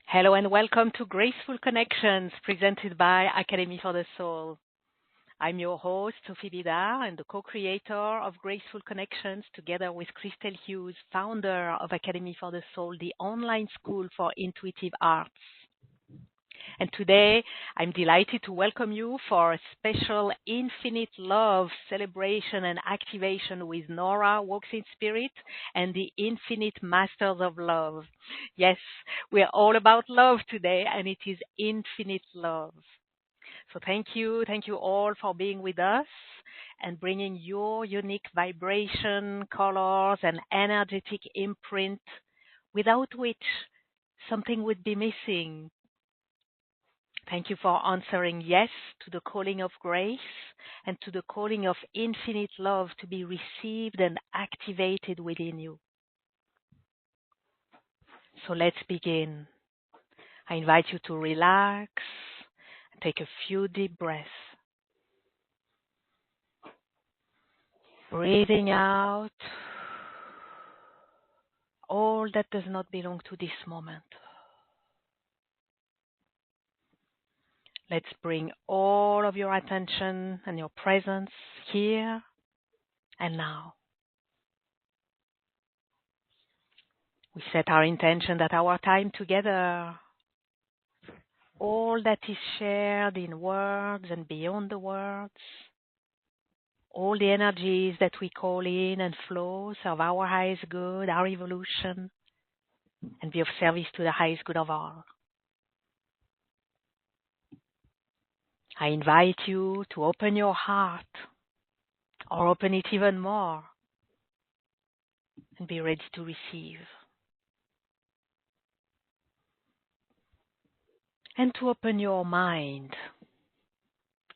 Hello and welcome to Graceful Connections presented by Academy for the Soul. I'm your host, Sophie Bidard, and the co-creator of Graceful Connections together with Christel Hughes, founder of Academy for the Soul, the online school for intuitive arts. And today, I'm delighted to welcome you for a special Infinite Love celebration and activation with Nora WalksInSpirit and the Infinite Masters of Love. Yes, we're all about love today, and it is infinite love. So thank you all for being with us and bringing your unique vibration, colors, and energetic imprint, without which something would be missing. Thank you for answering yes to the calling of grace and to the calling of infinite love to be received and activated within you. So let's begin. I invite you to relax and take a few deep breaths. Breathing out all that does not belong to this moment. Let's bring all of your attention and your presence here and now. We set our intention that our time together, all that is shared in words and beyond the words, all the energies that we call in and flow serve our highest good, our evolution, and be of service to the highest good of all. I invite you to open your heart, or open it even more, and be ready to receive. And to open your mind,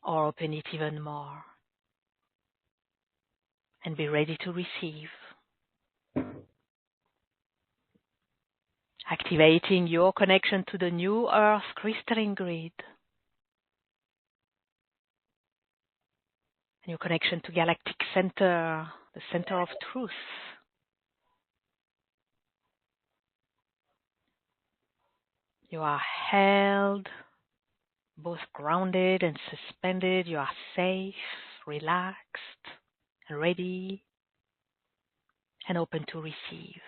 or open it even more, and be ready to receive. Activating your connection to the new Earth crystalline grid, and your connection to Galactic Center, the center of truth. You are held, both grounded and suspended. You are safe, relaxed, and ready, and open to receive.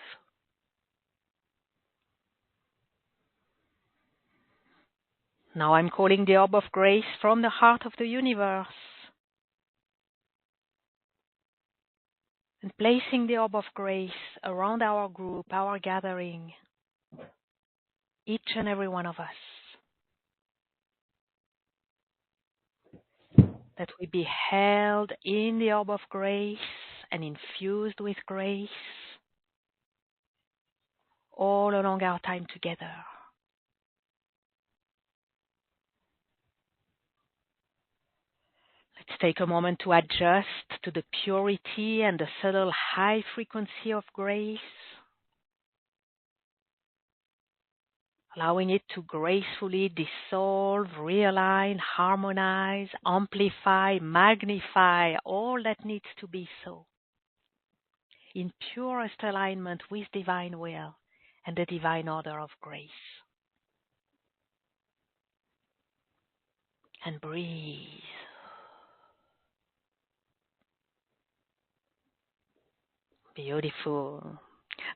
Now I'm calling the orb of grace from the heart of the universe, and placing the orb of grace around our group, our gathering, each and every one of us, that we be held in the orb of grace and infused with grace all along our time together. Let's take a moment to adjust to the purity and the subtle high frequency of grace, allowing it to gracefully dissolve, realign, harmonize, amplify, magnify all that needs to be so, in purest alignment with divine will and the divine order of grace. And breathe. Beautiful.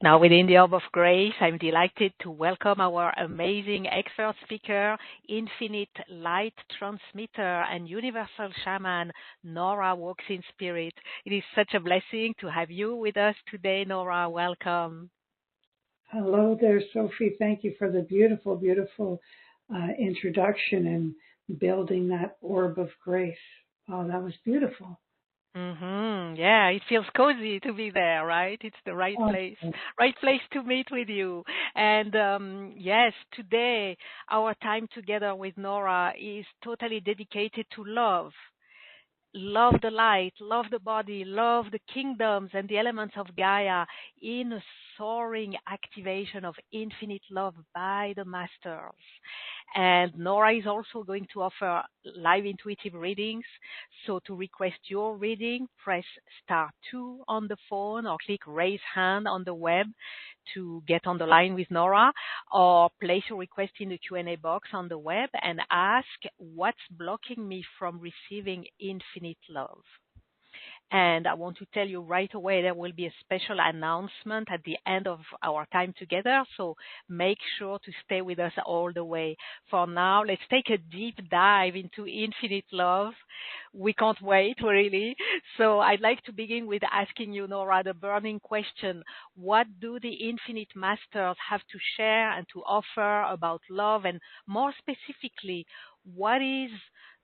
Now within the Orb of Grace, I'm delighted to welcome our amazing expert speaker, infinite light transmitter and universal shaman, Nora WalksInSpirit. It is such a blessing to have you with us today, Nora. Welcome. Hello there, Sophie. Thank you for the beautiful, beautiful introduction and building that orb of grace. Oh, that was beautiful. Yeah, it feels cozy to be there, right? It's the right place to meet with you. And yes, today our time together with Nora is totally dedicated to love. Love the light, love the body, love the kingdoms and the elements of Gaia in a soaring activation of infinite love by the masters. And Nora is also going to offer live intuitive readings. So to request your reading, press *2 on the phone or click raise hand on the web to get on the line with Nora, or place your request in the Q&A box on the web and ask what's blocking me from receiving infinite love. And I want to tell you right away, there will be a special announcement at the end of our time together. So make sure to stay with us all the way. For now, let's take a deep dive into infinite love. We can't wait, really. So I'd like to begin with asking you, Nora, the burning question. What do the infinite masters have to share and to offer about love? And more specifically, what is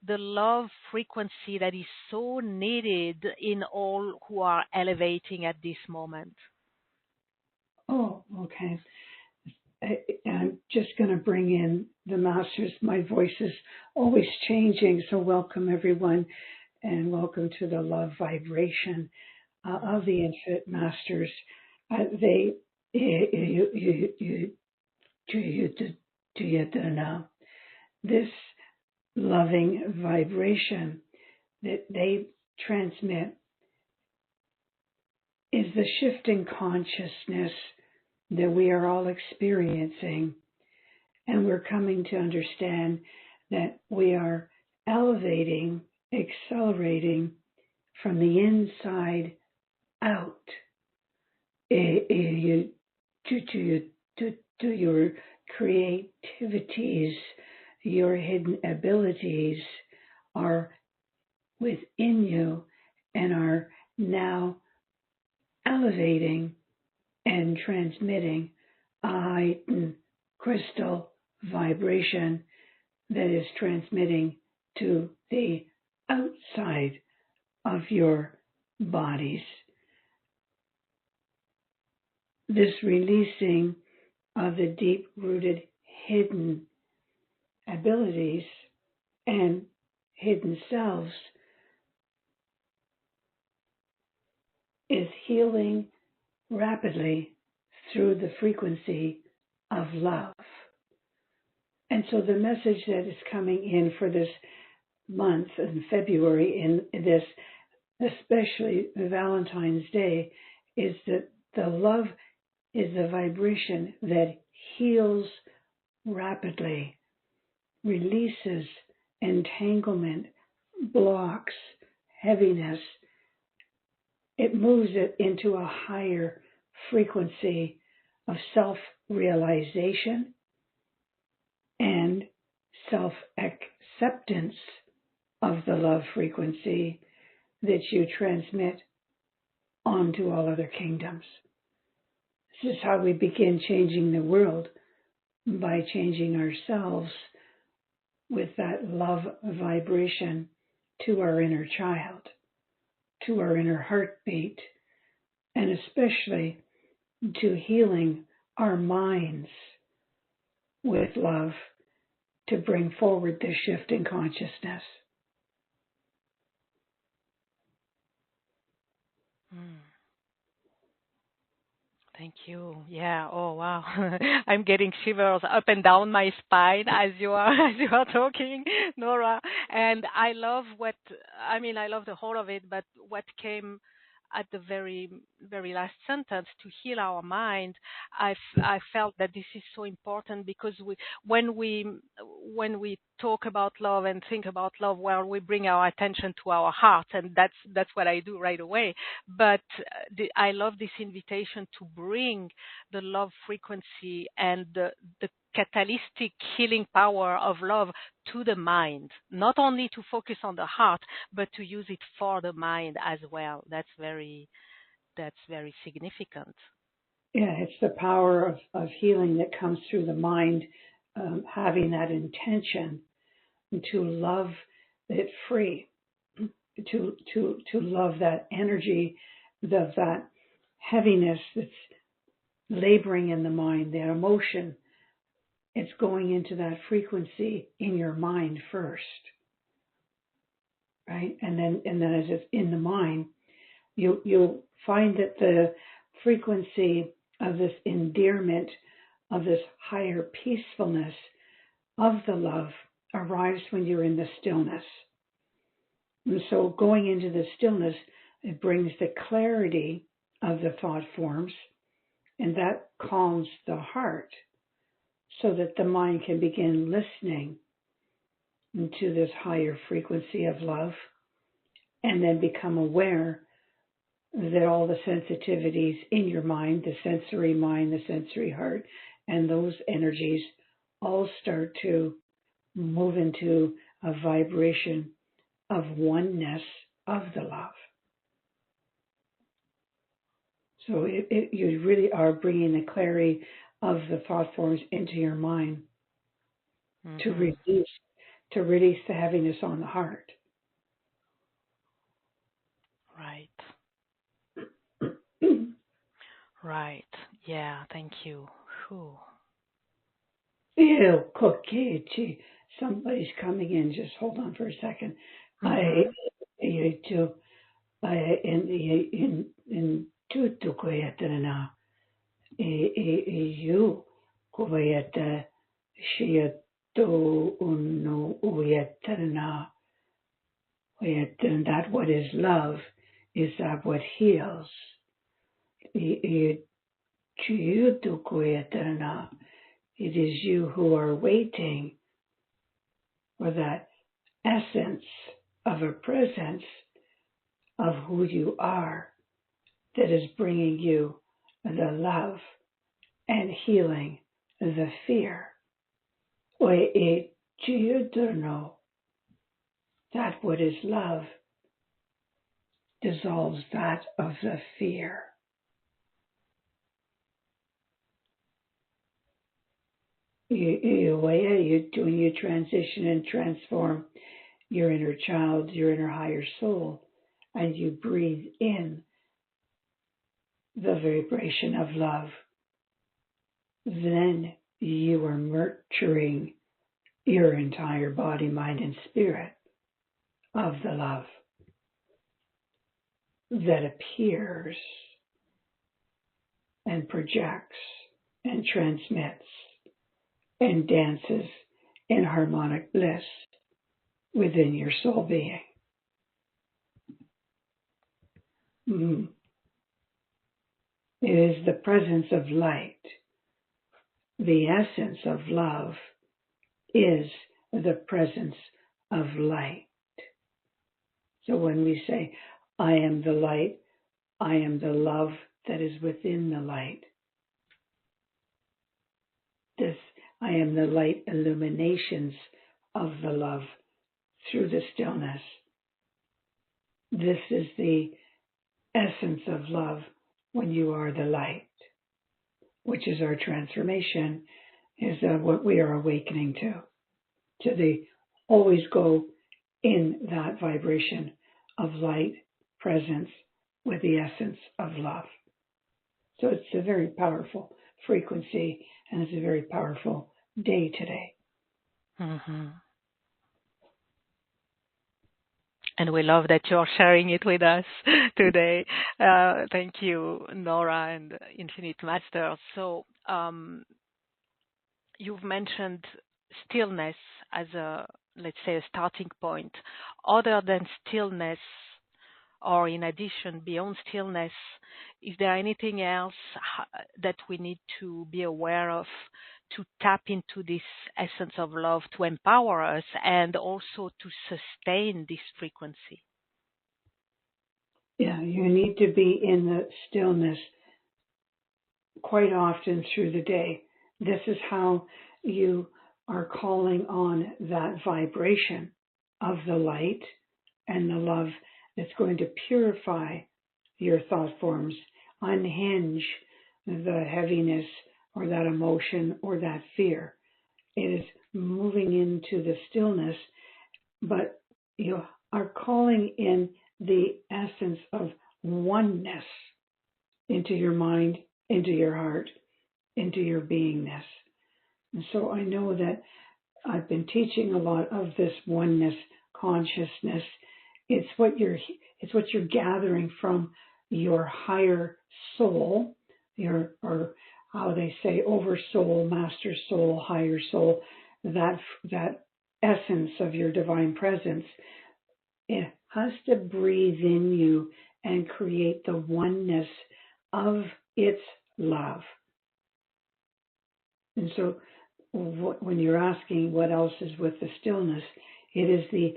the love frequency that is so needed in all who are elevating at this moment? Oh, okay. I'm just going to bring in the masters. My voice is always changing, so welcome everyone, and welcome to the love vibration of the infinite masters. Do you know this loving vibration that they transmit is the shifting consciousness that we are all experiencing, and we're coming to understand that we are elevating, accelerating from the inside out to your creativities. Your hidden abilities are within you and are now elevating and transmitting a heightened crystal vibration that is transmitting to the outside of your bodies. This releasing of the deep-rooted hidden abilities and hidden selves is healing rapidly through the frequency of love. And so the message that is coming in for this month in February, in this, especially Valentine's Day, is that the love is the vibration that heals rapidly, releases entanglement, blocks, heaviness. It moves it into a higher frequency of self-realization and self-acceptance of the love frequency that you transmit onto all other kingdoms. This is how we begin changing the world, by changing ourselves with that love vibration to our inner child, to our inner heartbeat, and especially to healing our minds with love to bring forward this shift in consciousness. Thank you. Yeah. Oh, wow. I'm getting shivers up and down my spine as you are talking, Nora. And I love I love the whole of it, but what came at the very, very last sentence, to heal our mind, I felt that this is so important, because when we talk about love and think about love, well, we bring our attention to our heart, and that's what I do right away. But I love this invitation to bring the love frequency and the catalytic healing power of love to the mind, not only to focus on the heart, but to use it for the mind as well. That's very significant. Yeah, it's the power of healing that comes through the mind, having that intention to love it free, to love that energy, that heaviness that's laboring in the mind, that emotion. It's going into that frequency in your mind first, right? And then as it's in the mind, you'll find that the frequency of this endearment, of this higher peacefulness, of the love arrives when you're in the stillness. And so going into the stillness, it brings the clarity of the thought forms, and that calms the heart so that the mind can begin listening into this higher frequency of love, and then become aware that all the sensitivities in your mind, the sensory heart, and those energies all start to move into a vibration of oneness of the love. So you really are bringing the clarity of the thought forms into your mind to release the heaviness on the heart. Right. Right. Yeah, thank you. Whew. Ew, cookie. Somebody's coming in. Just hold on for a second. In tutto koyatana you koyata shiato uno uyatana. That what is love is that what heals. It is you who are waiting for that essence of a presence of who you are that is bringing you the love and healing the fear. That what is love dissolves that of the fear. When you transition and transform your inner child, your inner higher soul, and you breathe in the vibration of love, then you are nurturing your entire body, mind, and spirit of the love that appears and projects and transmits and dances in harmonic bliss within your soul being. It is the presence of light. The essence of love is the presence of light. So when we say, I am the light, I am the love that is within the light. I am the light illuminations of the love through the stillness. This is the essence of love when you are the light, which is our transformation, is what we are awakening to the always go in that vibration of light presence with the essence of love. So it's a very powerful frequency, and it's a very powerful day today. And we love that you're sharing it with us today. Thank you, Nora and Infinite Master. So you've mentioned stillness as let's say, a starting point. Other than stillness, or in addition, beyond stillness, is there anything else that we need to be aware of to tap into this essence of love, to empower us, and also to sustain this frequency? Yeah, you need to be in the stillness quite often through the day. This is how you are calling on that vibration of the light and the love that's going to purify your thought forms, unhinge the heaviness or that emotion or that fear. It is moving into the stillness, but you are calling in the essence of oneness into your mind, into your heart, into your beingness. And so I know that I've been teaching a lot of this oneness consciousness. It's what you're gathering from your higher soul, or how they say oversoul, master soul, higher soul. that essence of your divine presence, it has to breathe in you and create the oneness of its love. And so when you're asking what else is with the stillness, it is the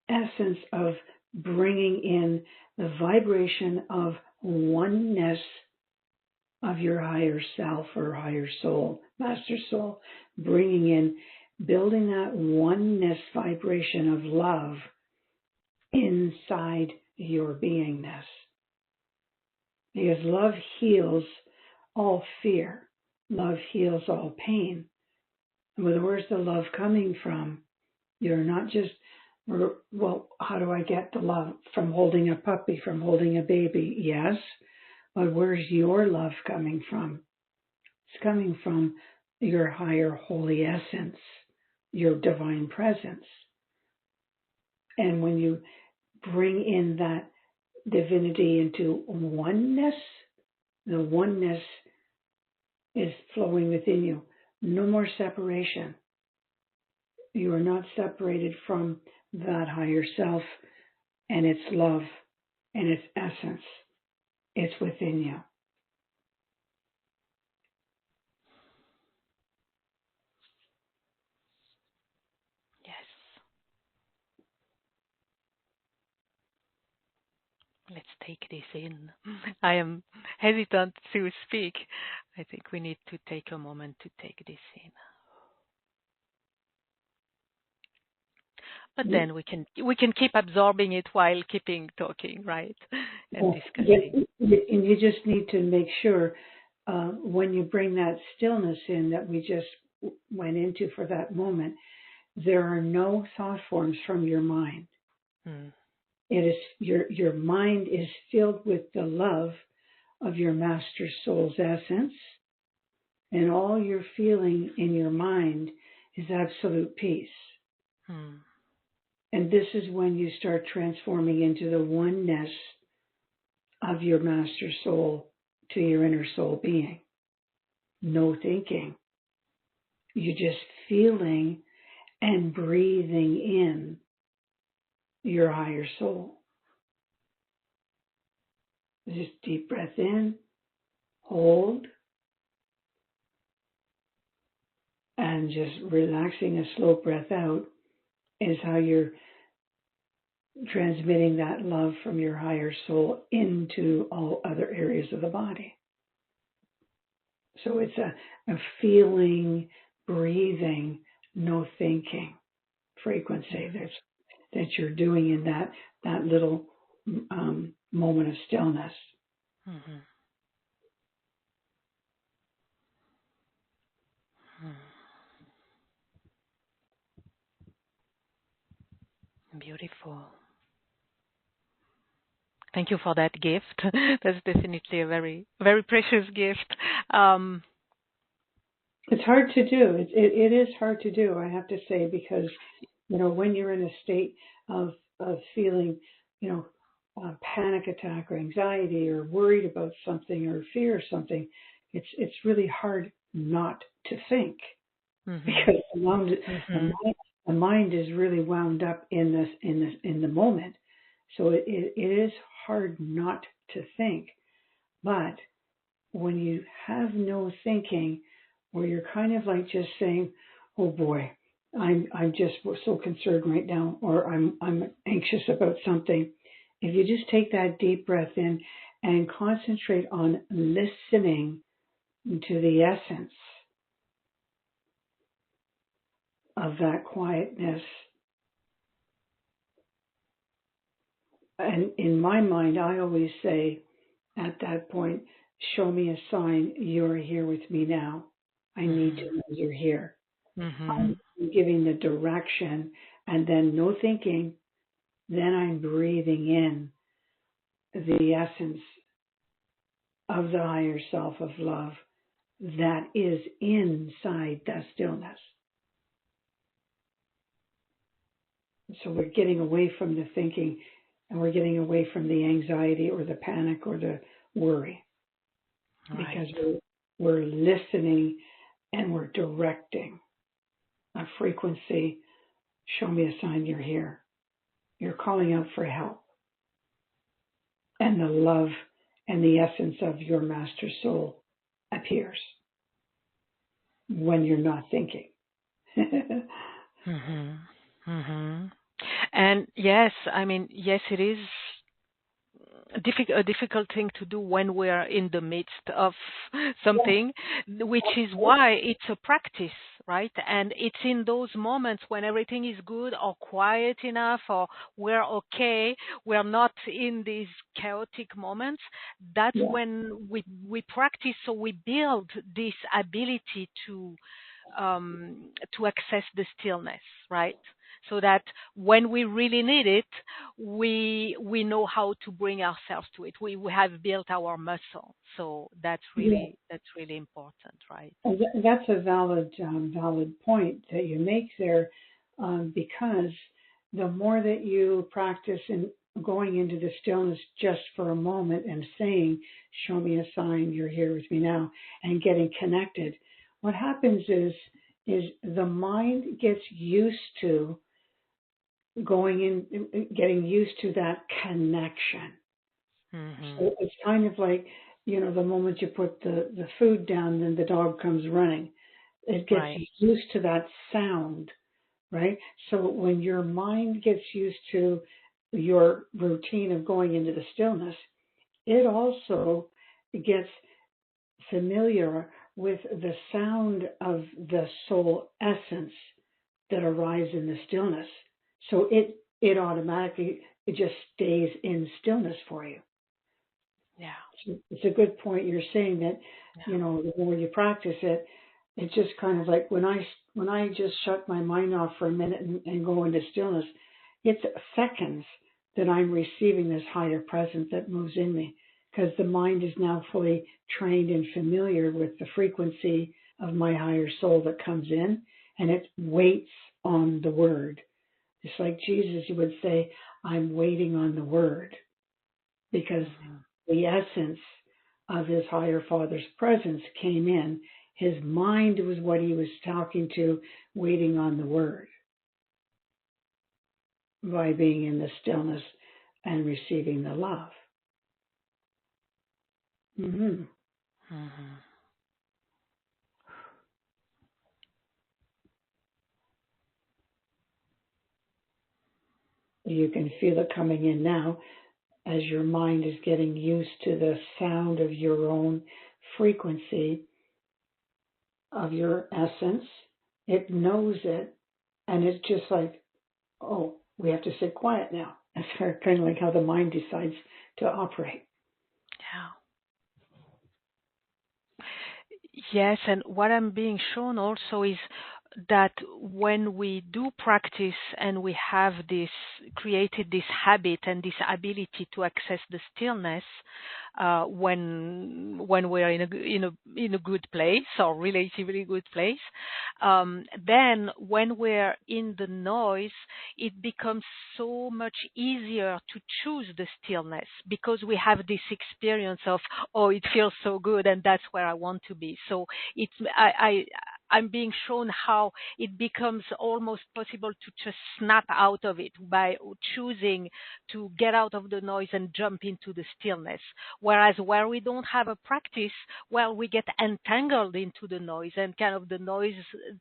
essence of bringing in the vibration of oneness of your higher self or higher soul, master soul, bringing in, building that oneness vibration of love inside your beingness. Because love heals all fear. Love heals all pain. And where's the love coming from? You're not just, well, how do I get the love? From holding a puppy, from holding a baby? Yes. But where's your love coming from? It's coming from your higher holy essence, your divine presence. And when you bring in that divinity into oneness, the oneness is flowing within you. No more separation. You are not separated from that higher self and its love and its essence. It's within you. Yes. Let's take this in. I am hesitant to speak. I think we need to take a moment to take this in. But then we can keep absorbing it while keeping talking, right? And discussing. And you just need to make sure when you bring that stillness in that we just went into for that moment, there are no thought forms from your mind. It is your mind is filled with the love of your master soul's essence, and all you're feeling in your mind is absolute peace. And this is when you start transforming into the oneness of your master soul to your inner soul being. No thinking. You're just feeling and breathing in your higher soul. Just deep breath in, hold, and just relaxing a slow breath out is how you're transmitting that love from your higher soul into all other areas of the body. So it's a feeling, breathing, no thinking frequency that you're doing in that little moment of stillness. Beautiful. Thank you for that gift. That's definitely a very, very precious gift. It's hard to do. It is hard to do, I have to say, because, when you're in a state of feeling, a panic attack or anxiety or worried about something or fear of something, it's really hard not to think because the mind is really wound up in the moment. So it is hard not to think. But when you have no thinking, where you're kind of like just saying, "Oh boy, I'm just so concerned right now," or I'm anxious about something. If you just take that deep breath in and concentrate on listening to the essence of that quietness. And in my mind, I always say at that point, show me a sign you're here with me now. I need to know you're here. I'm giving the direction, and then no thinking. Then I'm breathing in the essence of the higher self of love that is inside that stillness. So we're getting away from the thinking, and we're getting away from the anxiety or the panic or the worry. Right. Because we're listening and we're directing. a frequency, show me a sign you're here. You're calling out for help. And the love and the essence of your master soul appears when you're not thinking. Mhm. Mhm. And yes, I mean, yes, it is a difficult thing to do when we're in the midst of something, which is why it's a practice, right? And it's in those moments when everything is good or quiet enough or we're okay, we're not in these chaotic moments. That's Yeah. when we practice, so we build this ability to access the stillness, right? So that when we really need it, we know how to bring ourselves to it. We have built our muscle, so that's Yeah. really important, right? That's a valid point that you make there, because the more that you practice in going into the stillness just for a moment and saying, "Show me a sign you're here with me now," and getting connected, what happens is the mind gets used to going in, getting used to that connection. Hmm. So it's kind of like, the moment you put the food down, then the dog comes running. It gets Right. used to that sound, right? So when your mind gets used to your routine of going into the stillness, it also gets familiar with the sound of the soul essence that arrives in the stillness. So it automatically, it just stays in stillness for you. Yeah. It's a good point. You're saying that, Yeah. the more you practice it, it's just kind of like when I just shut my mind off for a minute and go into stillness, it's seconds that I'm receiving this higher presence that moves in me, because the mind is now fully trained and familiar with the frequency of my higher soul that comes in, and it waits on the word. It's like Jesus, you would say, "I'm waiting on the word," because Hmm. the essence of his higher father's presence came in. His mind was what he was talking to, waiting on the word by being in the stillness and receiving the love. Hmm. Hmm. You can feel it coming in now as your mind is getting used to the sound of your own frequency, of your essence. It knows it, and it's just like, oh, we have to sit quiet now. That's kind of like how the mind decides to operate. Yeah. Yes, and what I'm being shown also is that when we do practice and we have this created this habit and this ability to access the stillness, when we're in a good place or relatively good place, then when we're in the noise, it becomes so much easier to choose the stillness because we have this experience of, oh, it feels so good and that's where I want to be. So it's I'm being shown how it becomes almost possible to just snap out of it by choosing to get out of the noise and jump into the stillness. Whereas where we don't have a practice, well, we get entangled into the noise and kind of the noise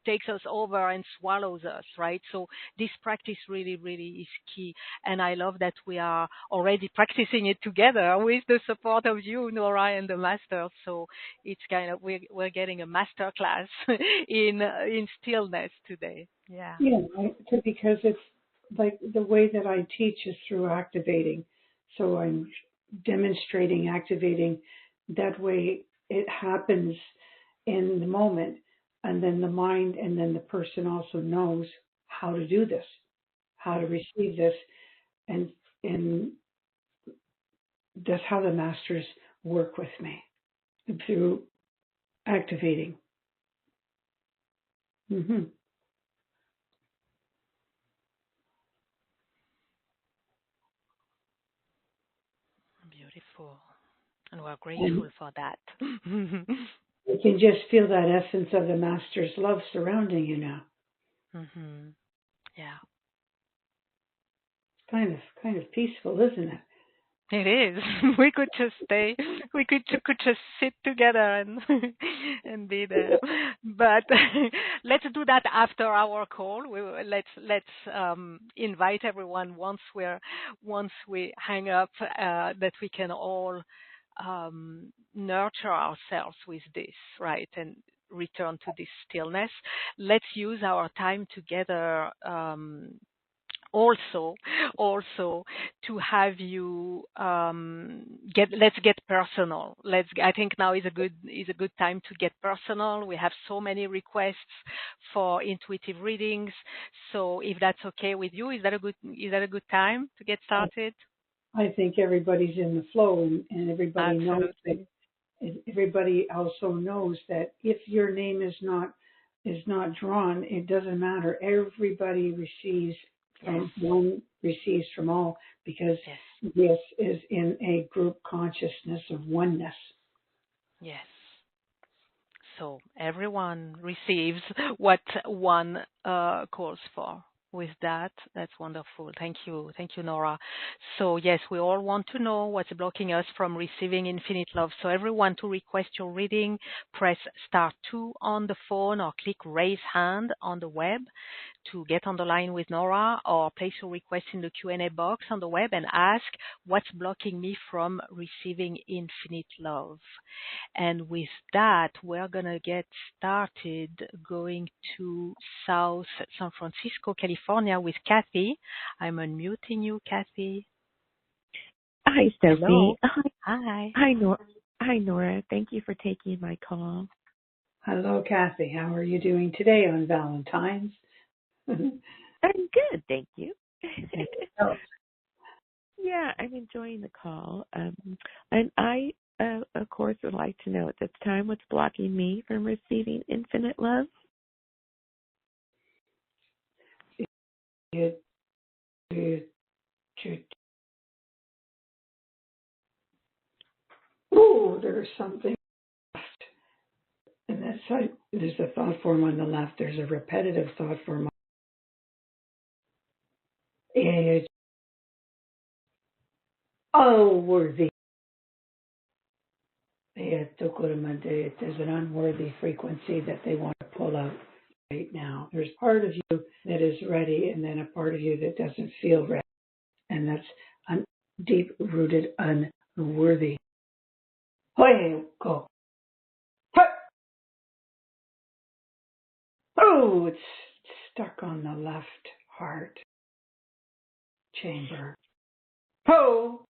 takes us over and swallows us, right? So this practice really, really is key. And I love that we are already practicing it together with the support of you, Nora, and the master. So it's kind of, we're getting a master class in stillness today. Yeah. Yeah, because it's like the way that I teach is through activating. So I'm demonstrating activating. That way it happens in the moment, and then the mind and then the person also knows how to do this, how to receive this, and that's how the masters work with me, through activating. Hmm. Beautiful. And we're And grateful for that. you can just feel that essence of the master's love surrounding you now. Mm-hmm. Yeah. Kind of peaceful, isn't it? It is. We could just stay. We could just sit together and and be there. But let's do that after our call. Let's invite everyone once we hang up that we can all nurture ourselves with this, right, and return to this stillness. Let's use our time together. Also also to have you let's get personal. I think now is a good time to get personal. We have so many requests for intuitive readings, so if that's okay with you, is that a good time to get started? I think everybody's in the flow, and everybody knows that. Absolutely. Everybody also knows that if your name is not drawn, it doesn't matter. Everybody receives from one, receives from all, because Yes. this is in a group consciousness of oneness. Yes. So everyone receives what one calls for. With that, that's wonderful. Thank you. Thank you, Nora. So yes, we all want to know what's blocking us from receiving infinite love. So everyone, to request your reading, press *2 on the phone or click raise hand on the web to get on the line with Nora, or place your request in the Q&A box on the web and ask what's blocking me from receiving infinite love. And with that, we're going to get started going to South San Francisco, California with Kathy. I'm unmuting you, Kathy. Hi, Sophie. Hello. Hi. Hi. Hi, Nora. Thank you for taking my call. Hello, Kathy. How are you doing today on Valentines? I'm good, thank you. Yeah, I'm enjoying the call. And I, of course, would like to know at this time what's blocking me from receiving infinite love. Oh, there's something left. And that side, there's a thought form on the left. There's a repetitive thought form. Oh, worthy. There's an unworthy frequency that they want to pull out right now. There's part of you that is ready, and then a part of you that doesn't feel ready. And that's deep-rooted unworthy. Hey, go. Oh, it's stuck on the left heart chamber. Oh,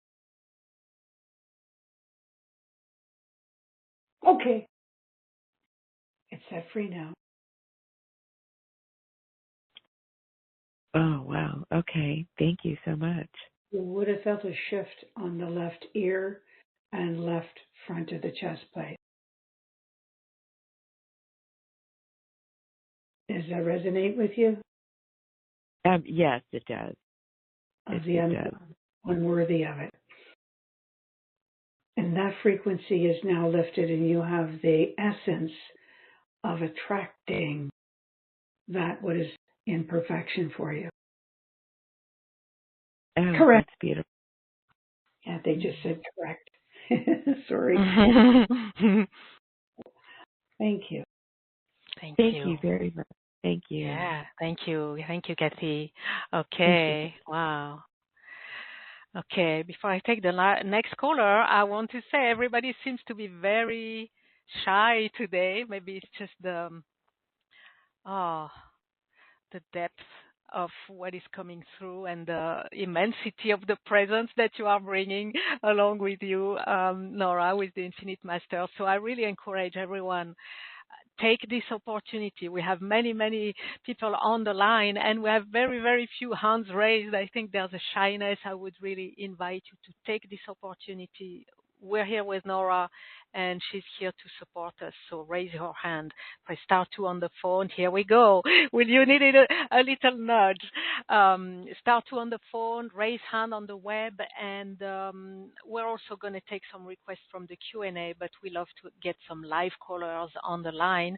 okay. It's set free now. Oh, wow. Okay. Thank you so much. You would have felt a shift on the left ear and left front of the chest plate. Does that resonate with you? Yes, it does. Of the unworthy of it. And that frequency is now lifted, and you have the essence of attracting that what is in perfection for you. Oh, Correct. That's beautiful. Yeah, they just said correct. Sorry. Thank you. Thank you very much. Thank you. Yeah, thank you. Thank you, Kathy. Okay, wow. Okay, before I take the next caller, I want to say everybody seems to be very shy today. Maybe it's just the depth of what is coming through and the immensity of the presence that you are bringing along with you, Nora, with the Infinite Master. So I really encourage everyone, take this opportunity. We have many, many people on the line, and we have very, very few hands raised. I think there's a shyness. I would really invite you to take this opportunity we're here with Nora, and she's here to support us. So raise your hand. Press star 2 on the phone. Here we go. Will you need a little nudge? Star 2 on the phone, raise hand on the web, and we're also going to take some requests from the Q&A, but we love to get some live callers on the line.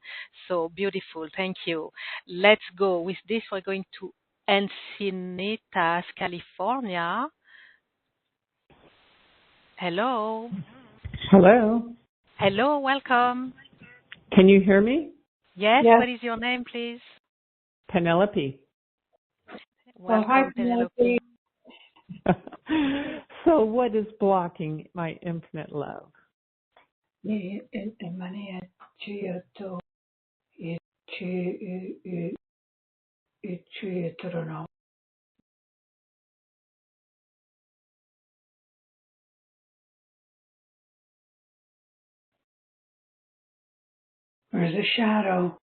So beautiful. Thank you. Let's go. With this, we're going to Encinitas, California. Hello. Hello. Hello, welcome. Can you hear me? Yes, Yes. what is your name, please? Penelope. Welcome, hi, Penelope. So what is blocking my infinite love? There's a shadow.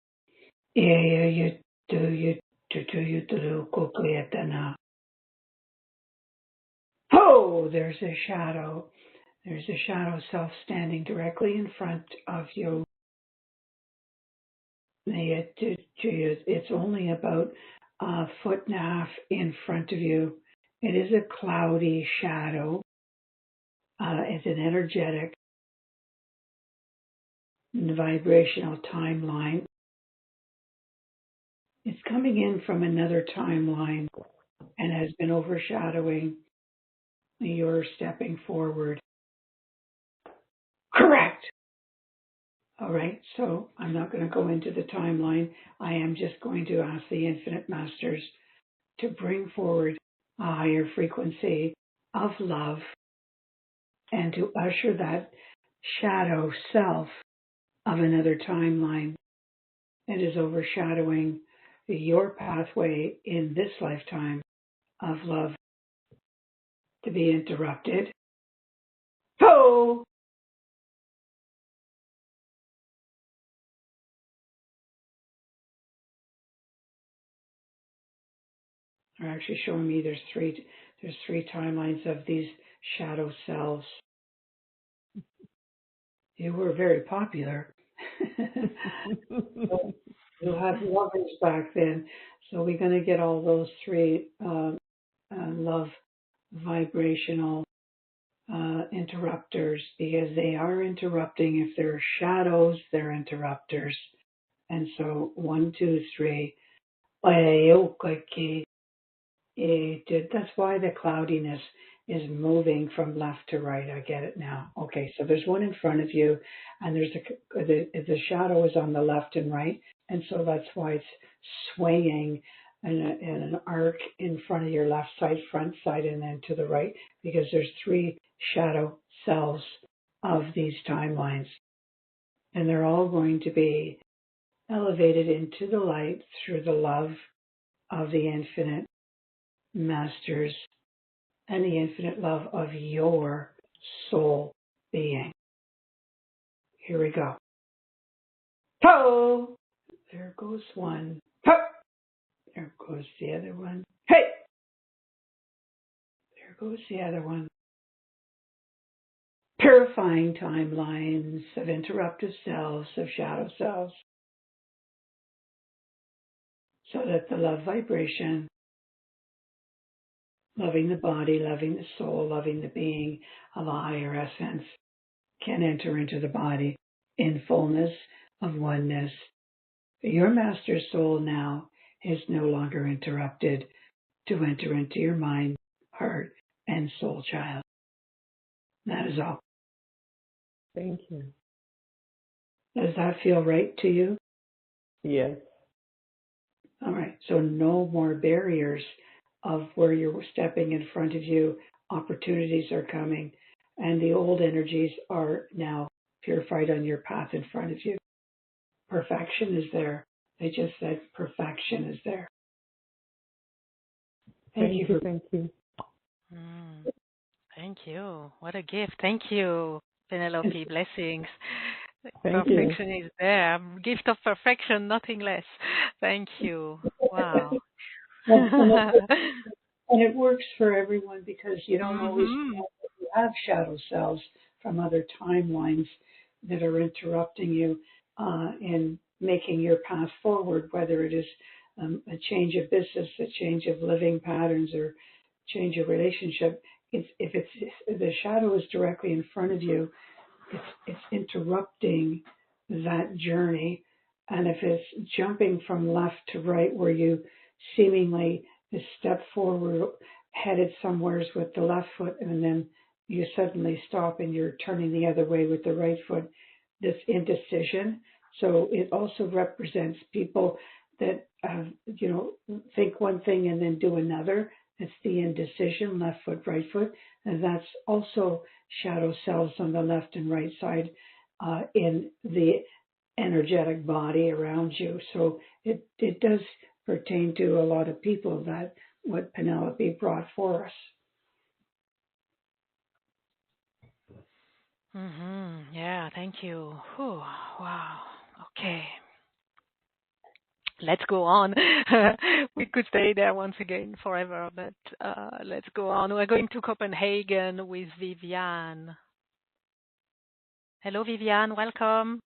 Oh, there's a shadow. There's a shadow self standing directly in front of you. It's only about a foot and a half in front of you. It is a cloudy shadow. It's an energetic vibrational timeline. It's coming in from another timeline and has been overshadowing your stepping forward. Correct. All right, so I'm not going to go into the timeline. I am just going to ask the Infinite Masters to bring forward a higher frequency of love and to usher that shadow self of another timeline that is overshadowing your pathway in this lifetime of love to be interrupted. Oh! They're actually showing me there's three timelines of these shadow selves. You were very popular. You had lovers back then. So we're going to get all those three love vibrational interrupters, because they are interrupting. If they're shadows, they're interrupters. And so 1, 2, 3. That's why the cloudiness is moving from left to right. I get it now. Okay, so there's one in front of you, and there's the shadow is on the left and right, and so that's why it's swaying in an arc in front of your left side, front side, and then to the right, because there's three shadow selves of these timelines, and they're all going to be elevated into the light through the love of the Infinite Masters and the infinite love of your soul being. Here we go. Ho! There goes one. Ho! There goes the other one. Hey! There goes the other one. Purifying timelines of interruptive selves, of shadow selves, so that the love vibration, loving the body, loving the soul, loving the being of a higher essence, can enter into the body in fullness of oneness. Your master soul now is no longer interrupted to enter into your mind, heart, and soul child. That is all. Thank you. Does that feel right to you? Yes. All right. So no more barriers of where you're stepping in front of you. Opportunities are coming, and the old energies are now purified on your path in front of you. Perfection is there. They just said perfection is there. Thank you. Thank you. What a gift. Thank you, Penelope. Blessings. Thank Perfection you. is there. Gift of perfection, nothing less. Thank you. Wow. And it works for everyone, because you don't always know that you have shadow selves from other timelines that are interrupting you in making your path forward, whether it is a change of business, a change of living patterns, or change of relationship. If the shadow is directly in front of you, it's interrupting that journey. And if it's jumping from left to right, where you seemingly step forward, headed somewheres with the left foot, and then you suddenly stop and you're turning the other way with the right foot, this indecision. So it also represents people that think one thing and then do another. It's the indecision, left foot, right foot, and that's also shadow selves on the left and right side in the energetic body around you. So it does pertain to a lot of people, that what Penelope brought for us. Yeah, thank you. Whew, wow. Okay. Let's go on. We could stay there once again forever, but let's go on. We're going to Copenhagen with Viviane. Hello, Viviane. Welcome.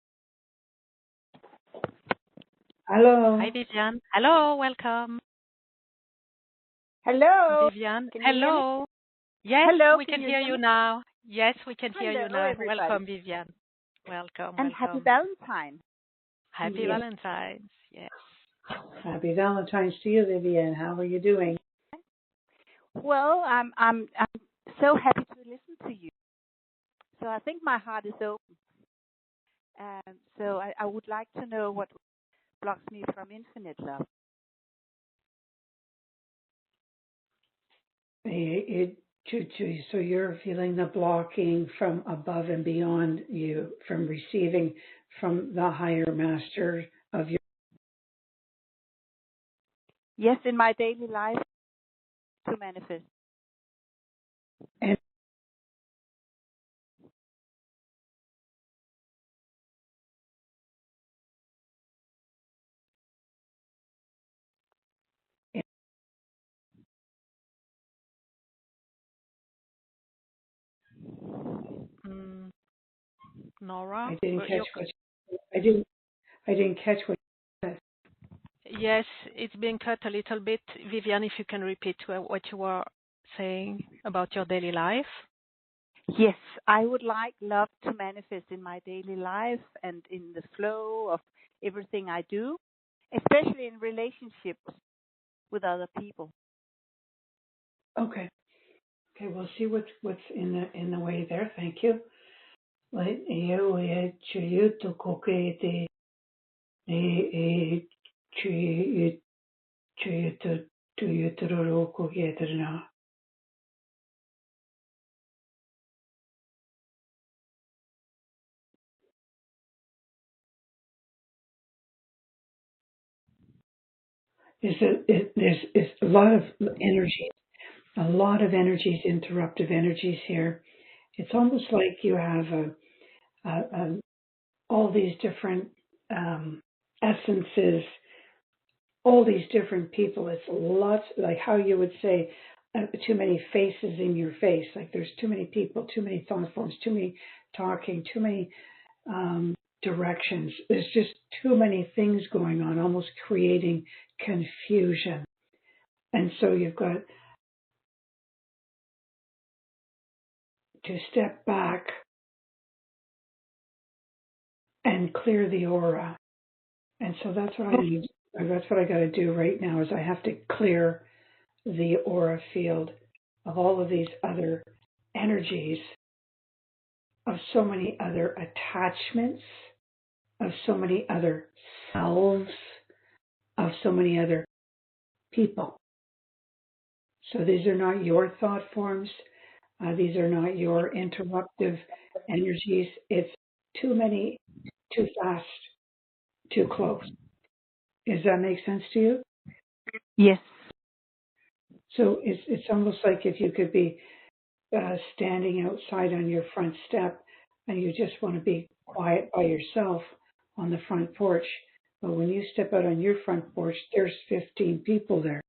Hello. Hi, Viviane. Hello, welcome. Hello. Viviane. Can you hear Hello. Yes, Hello, we can can you hear hear you me? now. Yes, we can hear you Hello, now. everybody. Welcome, Viviane. Welcome, And happy welcome. Valentine. Happy Yes. Valentines. Yes. Happy Valentine's to you, Viviane. How are you doing? Well, I'm so happy to listen to you. So I think my heart is open. So I would like to know what blocks me from infinite love. So you're feeling the blocking from above and beyond you, from receiving from the higher master of your. Yes, in my daily life to manifest. And Nora? I didn't catch what I didn't catch what you said. Yes, it's being cut a little bit. Viviane, if you can repeat what you were saying about your daily life. Yes, I would like love to manifest in my daily life and in the flow of everything I do, especially in relationships with other people. Okay, we'll see what's in the way there. Thank you. There's a lot of energy, interruptive energies here. It's almost like you have all these different essences, all these different people. It's lots, like how you would say, too many faces in your face. Like there's too many people, too many thought forms, too many talking, too many directions. There's just too many things going on, almost creating confusion. And so you've got to step back and clear the aura. And so that's what I need. That's what I got to do right now is I have to clear the aura field of all of these other energies, of so many other attachments, of so many other selves, of so many other people. So these are not your thought forms. These are not your interruptive energies. It's too many, too fast, too close. Does that make sense to you? Yes. So it's almost like if you could be standing outside on your front step and you just want to be quiet by yourself on the front porch. But when you step out on your front porch, there's 15 people there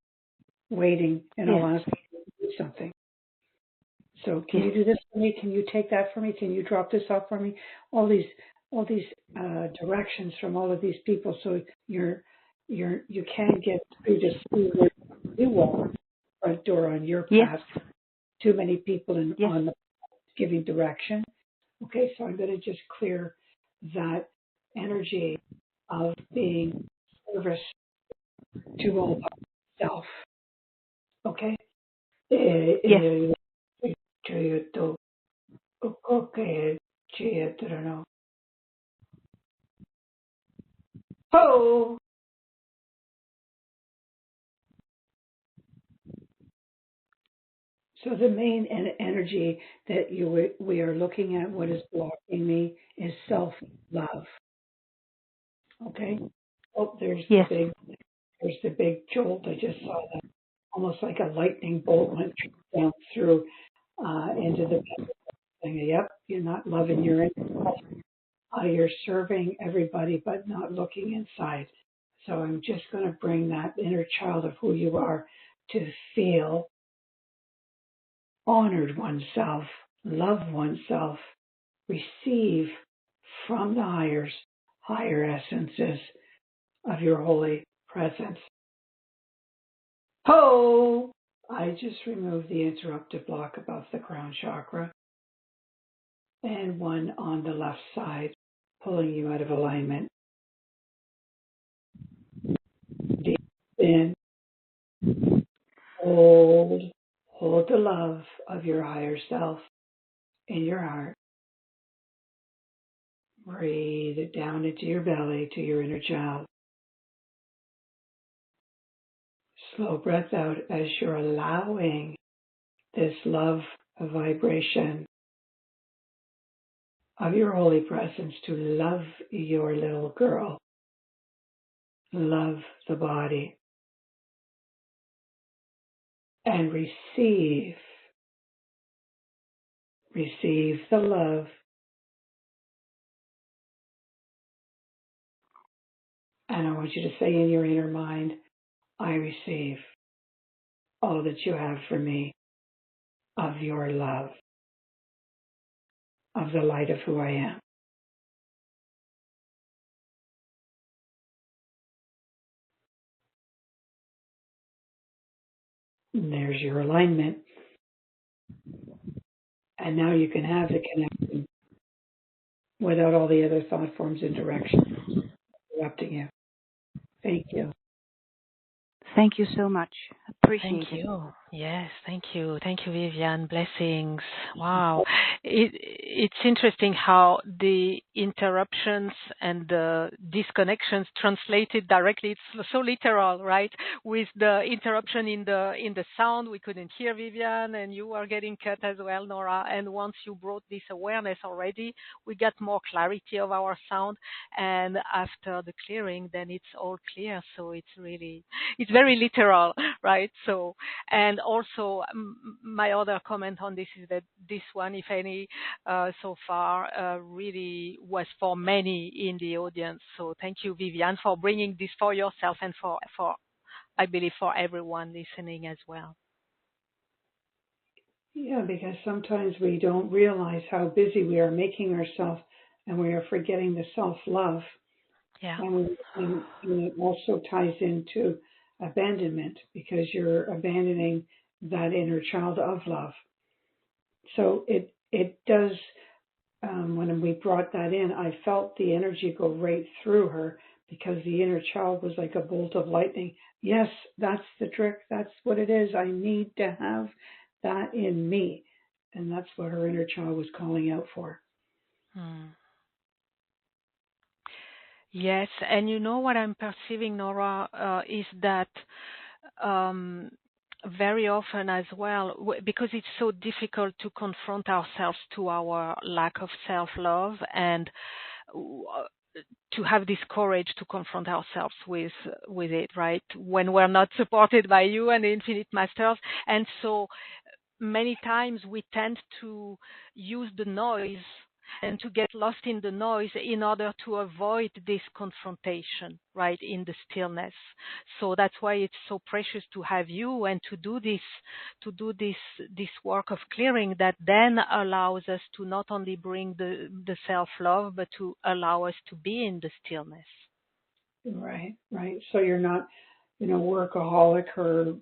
waiting and all asking you to do something. So can you do this for me? Can you take that for me? Can you drop this off for me? All these directions from all of these people, so you can get through to see where you walk front door on your path. Too many people on the giving direction. Okay, so I'm going to just clear that energy of being service to all self. Okay. Oh. So the main energy that we are looking at, what is blocking me, is self-love. Okay. Oh, there's the big jolt. I just saw that, almost like a lightning bolt went down through into the thing. Yep, you're not loving your yourself. You're serving everybody, but not looking inside. So I'm just going to bring that inner child of who you are to feel honored oneself, love oneself, receive from the higher essences of your holy presence. Ho! I just removed the interrupted block above the crown chakra and one on the left side, pulling you out of alignment. Deep in, hold the love of your higher self in your heart. Breathe it down into your belly to your inner child. Slow breath out as you're allowing this love vibration of your holy presence to love your little girl. Love the body. And receive the love. And I want you to say in your inner mind, I receive all that you have for me of your love, of the light of who I am. And there's your alignment. And now you can have the connection without all the other thought forms and directions interrupting you. Thank you. Thank you so much. Appreciate it. Thank you. Yes, thank you. Thank you, Vivian. Blessings. Wow. It's interesting how the interruptions and the disconnections translated directly. It's so literal, right? With the interruption in the sound, we couldn't hear Vivian, and you were getting cut as well, Nora. And once you brought this awareness already, we got more clarity of our sound. And after the clearing, then it's all clear. So it's very literal, right? So, and also my other comment on this is that this one, if any, so far really was for many in the audience. So thank you, Vivian, for bringing this for yourself and for I believe for everyone listening as well. Yeah, because sometimes we don't realize how busy we are making ourselves, and we are forgetting the self-love. Yeah. And it also ties into abandonment, because you're abandoning that inner child of love. So it does, when we brought that in, I felt the energy go right through her, because the inner child was like a bolt of lightning. Yes, that's the trick. That's what it is. I need to have that in me. And that's what her inner child was calling out for. Yes, and you know what I'm perceiving, Nora, is that very often as well, because it's so difficult to confront ourselves to our lack of self-love, and to have this courage to confront ourselves with it, right? When we're not supported by you and the Infinite Masters. And so many times we tend to use the noise and to get lost in the noise in order to avoid this confrontation, right, in the stillness. So that's why it's so precious to have you and to do this work of clearing that then allows us to not only bring the self-love, but to allow us to be in the stillness. Right. So you're not, workaholic or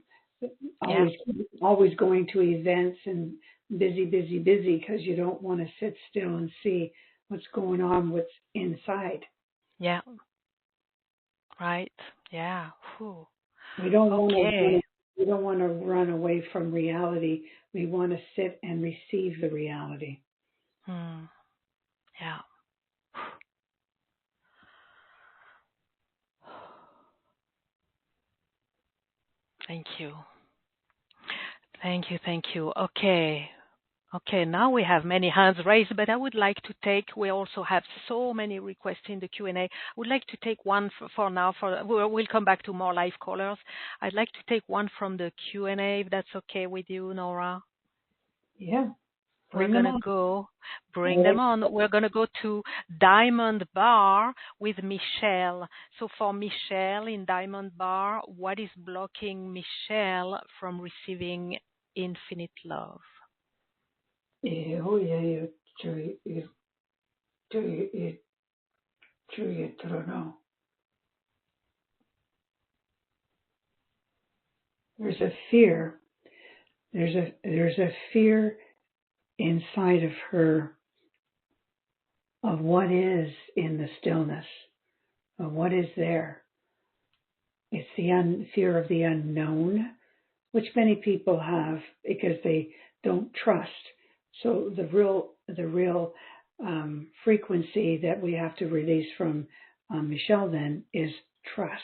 always going to events and busy, because you don't want to sit still and see what's going on, what's inside. Yeah. Right. Yeah. Whew. We don't want to run away from reality. We want to sit and receive the reality. Yeah. Thank you. Okay, now we have many hands raised, but I would like to we also have so many requests in the Q&A. I would like to take one for now. We'll come back to more live callers. I'd like to take one from the Q&A, if that's okay with you, Nora. Yeah. We're going to bring them on. We're going to go to Diamond Bar with Michelle. So for Michelle in Diamond Bar, what is blocking Michelle from receiving infinite love? There's a fear. There's a fear inside of her of what is in the stillness, of what is there. It's the fear of the unknown, which many people have because they don't trust. So the real frequency that we have to release from Michelle then is trust.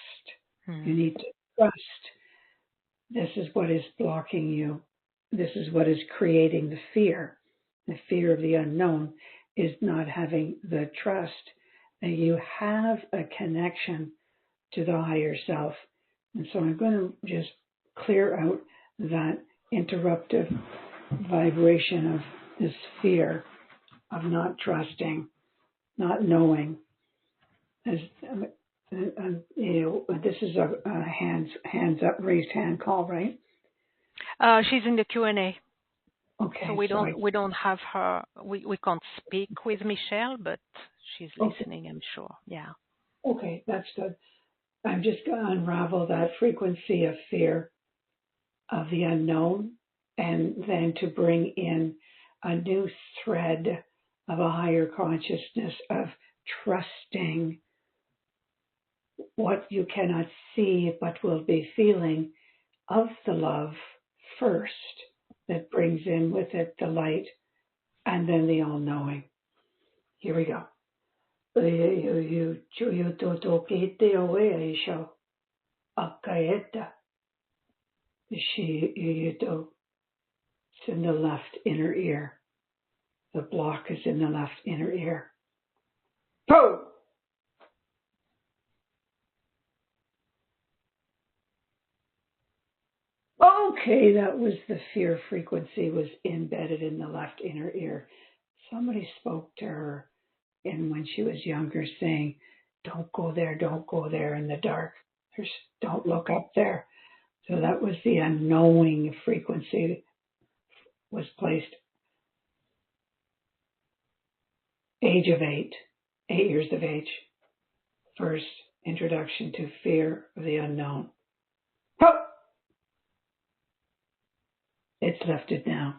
You need to trust. This is what is blocking you. This is what is creating the fear. The fear of the unknown is not having the trust that you have a connection to the higher self. And so I'm going to just clear out that interruptive vibration of this fear of not trusting, not knowing. This is a hands up, raised hand call, right? She's in the Q&A. Okay. So we don't have her. We can't speak with Michelle, but she's listening, I'm sure. Yeah. Okay, that's good. I'm just going to unravel that frequency of fear of the unknown, and then to bring in a new thread of a higher consciousness of trusting what you cannot see but will be feeling of the love first that brings in with it the light and then the all-knowing. Here we go. It's in the left inner ear. The block is in the left inner ear. Boom! Okay, that was the fear frequency was embedded in the left inner ear. Somebody spoke to her when she was younger saying, don't go there in the dark. Don't look up there. So that was the unknowing frequency was placed. Age of 8 years of age. First introduction to fear of the unknown. Oh! It's lifted now.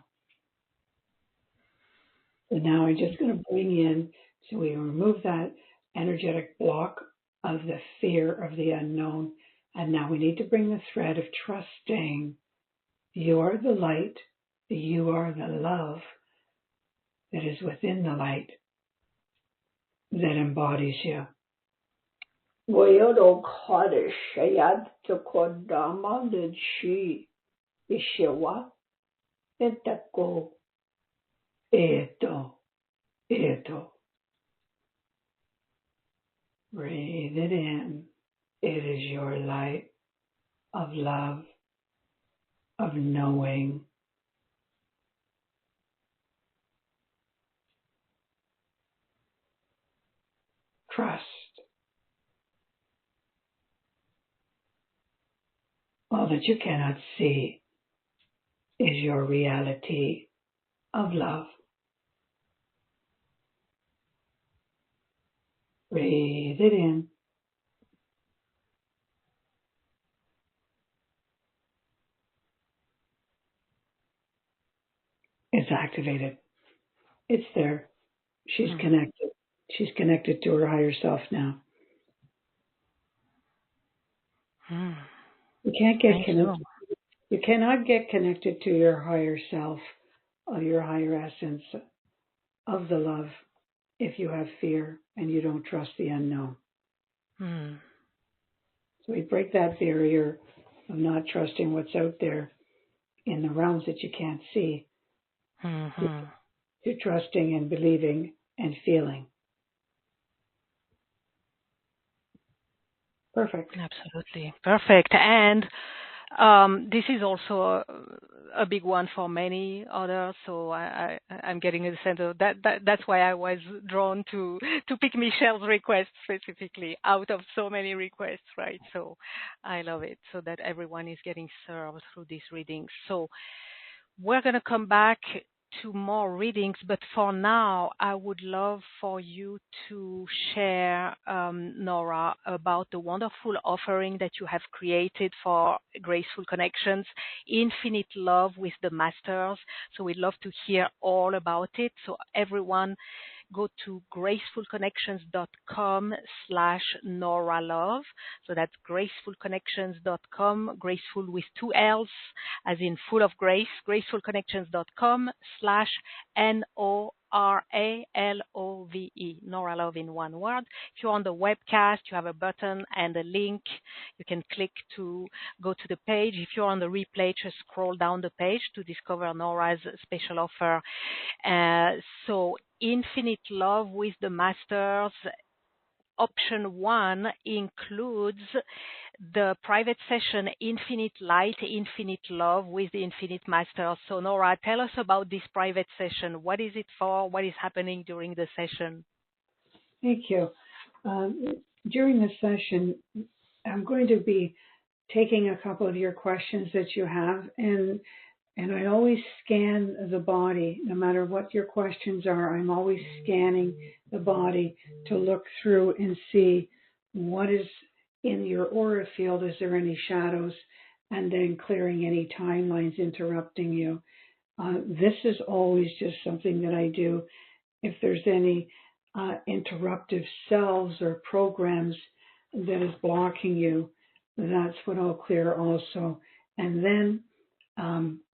So now I'm just going to bring in, so we remove that energetic block of the fear of the unknown. And now we need to bring the thread of trusting you are the light, you are the love that is within the light that embodies you. Breathe it in. It is your light of love, of knowing. trust. All that you cannot see is your reality of love. Breathe it in. It's activated. It's there. She's connected. She's connected to her higher self now. You can't get connected. You cannot get connected to your higher self or your higher essence of the love if you have fear and you don't trust the unknown. So we break that barrier of not trusting what's out there in the realms that you can't see. To trusting and believing and feeling. Perfect. Absolutely. Perfect. And this is also a big one for many others. So I'm getting a sense of that. That's why I was drawn to pick Michelle's request specifically out of so many requests, right? So I love it. So that everyone is getting served through these readings. So we're going to come back to more readings, but for now, I would love for you to share, Nora, about the wonderful offering that you have created for Graceful Connections, Infinite Love with the Masters. So we'd love to hear all about it. So everyone, go to gracefulconnections.com/NoraLove. So that's gracefulconnections.com, graceful with 2 L's, as in full of grace, gracefulconnections.com/NoraLove, Nora Love in one word. If you're on the webcast, you have a button and a link. You can click to go to the page. If you're on the replay, just scroll down the page to discover Nora's special offer. So Infinite Love with the Masters, option 1 includes the private session Infinite Light, Infinite Love with the Infinite Masters. So Nora, tell us about this private session. What is it for? What is happening during the session? Thank you. During the session, I'm going to be taking a couple of your questions that you have, and I always scan the body. No matter what your questions are, I'm always scanning the body to look through and see what is in your aura field. Is there any shadows? And then clearing any timelines interrupting you. This is always just something that I do. If there's any interruptive cells or programs that is blocking you, that's what I'll clear also. And then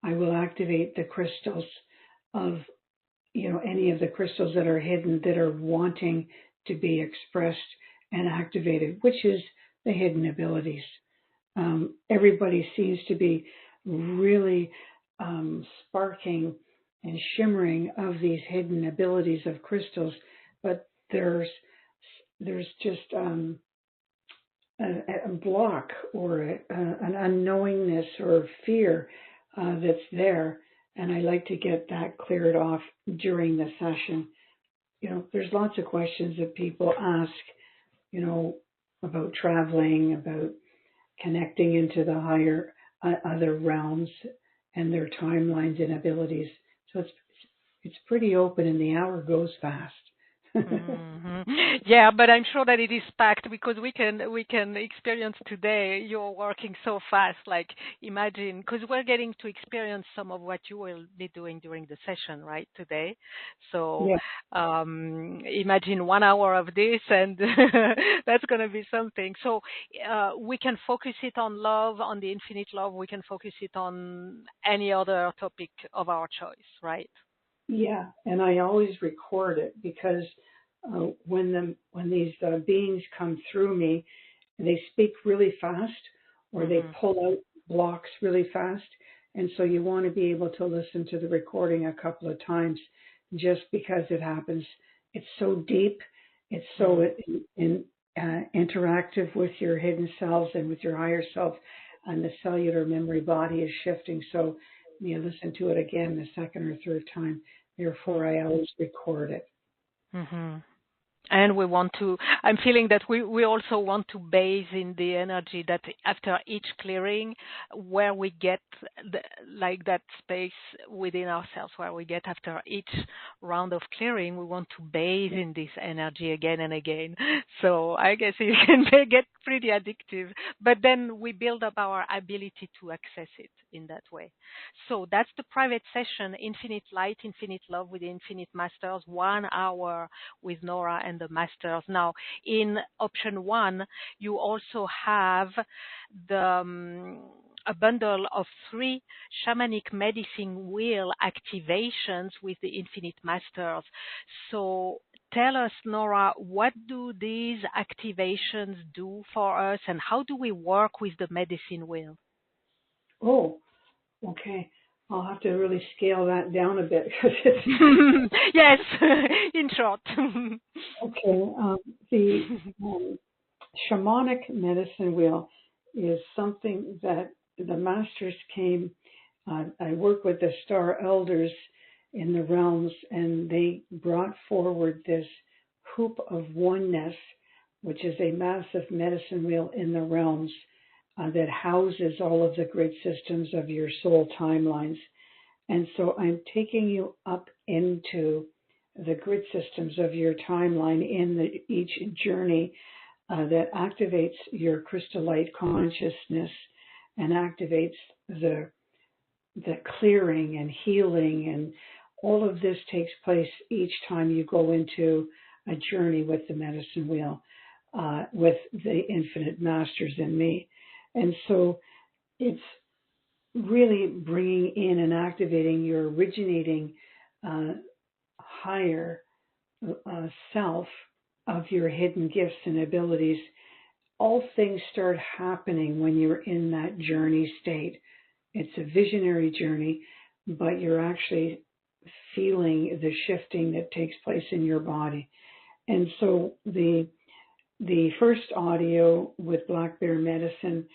I will activate the crystals of, any of the crystals that are hidden that are wanting to be expressed and activated, which is the hidden abilities. Everybody seems to be really sparking and shimmering of these hidden abilities of crystals, but there's just a block or an unknowingness or fear that's there, and I like to get that cleared off during the session. There's lots of questions that people ask, about traveling, about connecting into the higher other realms and their timelines and abilities. So it's pretty open, and the hour goes fast. Yeah, but I'm sure that it is packed because we can experience today. You're working so fast. Like imagine, because we're getting to experience some of what you will be doing during the session, right, today. So yeah. Imagine 1 hour of this, and that's going to be something. So we can focus it on love, on the infinite love. We can focus it on any other topic of our choice, right? Yeah, and I always record it because when these beings come through me, they speak really fast, or they pull out blocks really fast, and so you want to be able to listen to the recording a couple of times, just because it happens. It's so deep, it's so interactive with your hidden selves and with your higher self, and the cellular memory body is shifting. So you listen to it again the second or third time. Therefore, I always record it. And we want to, I'm feeling that we also want to base in the energy that after each clearing, where we get like that space within ourselves, where we get after each round of clearing, we want to base in this energy again and again. So I guess it can get pretty addictive, but then we build up our ability to access it in that way. So that's the private session, Infinite Light, Infinite Love with the Infinite Masters, 1 hour with Nora and the Masters. Now, in option 1, you also have a bundle of 3 shamanic medicine wheel activations with the Infinite Masters. So tell us, Nora, what do these activations do for us, and how do we work with the medicine wheel? Oh, okay. I'll have to really scale that down a bit because it's yes, in short. okay. The shamanic medicine wheel is something that the masters came. I work with the star elders in the realms, and they brought forward this hoop of oneness, which is a massive medicine wheel in the realms. That houses all of the grid systems of your soul timelines. And so I'm taking you up into the grid systems of your timeline in each journey that activates your crystallite consciousness and activates the clearing and healing, and all of this takes place each time you go into a journey with the medicine wheel, with the infinite masters in me. And so it's really bringing in and activating your originating higher self of your hidden gifts and abilities. All things start happening when you're in that journey state. It's a visionary journey, but you're actually feeling the shifting that takes place in your body. And so the first audio with Black Bear Medicine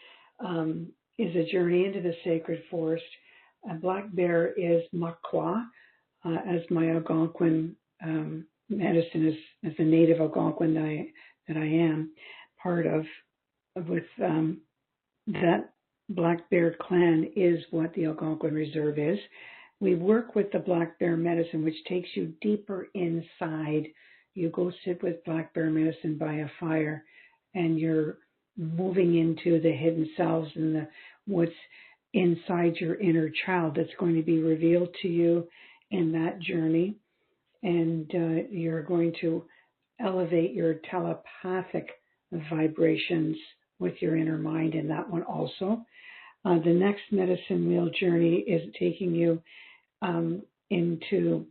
is a journey into the sacred forest. Black Bear is Makwa, as my Algonquin medicine is, as a native Algonquin that I am part of. With that Black Bear clan is what the Algonquin Reserve is. We work with the Black Bear Medicine, which takes you deeper inside. You go sit with Black Bear Medicine by a fire, and you're moving into the hidden selves and what's inside your inner child that's going to be revealed to you in that journey. And you're going to elevate your telepathic vibrations with your inner mind in that one also. The next medicine wheel journey is taking you into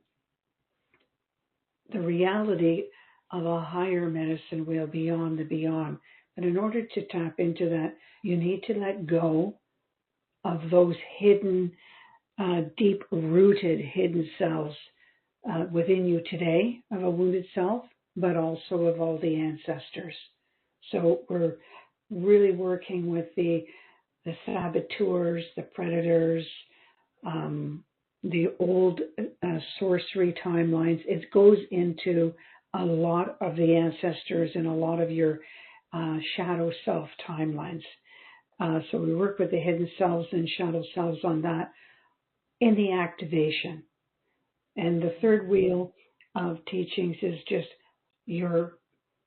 the reality of a higher medicine wheel beyond the beyond. But in order to tap into that, you need to let go of those hidden, deep-rooted hidden selves within you today of a wounded self, but also of all the ancestors. So we're really working with the saboteurs, the predators, the old sorcery timelines. It goes into a lot of the ancestors and a lot of your shadow self timelines. So we work with the hidden selves and shadow selves on that in the activation. And the third wheel of teachings is just you're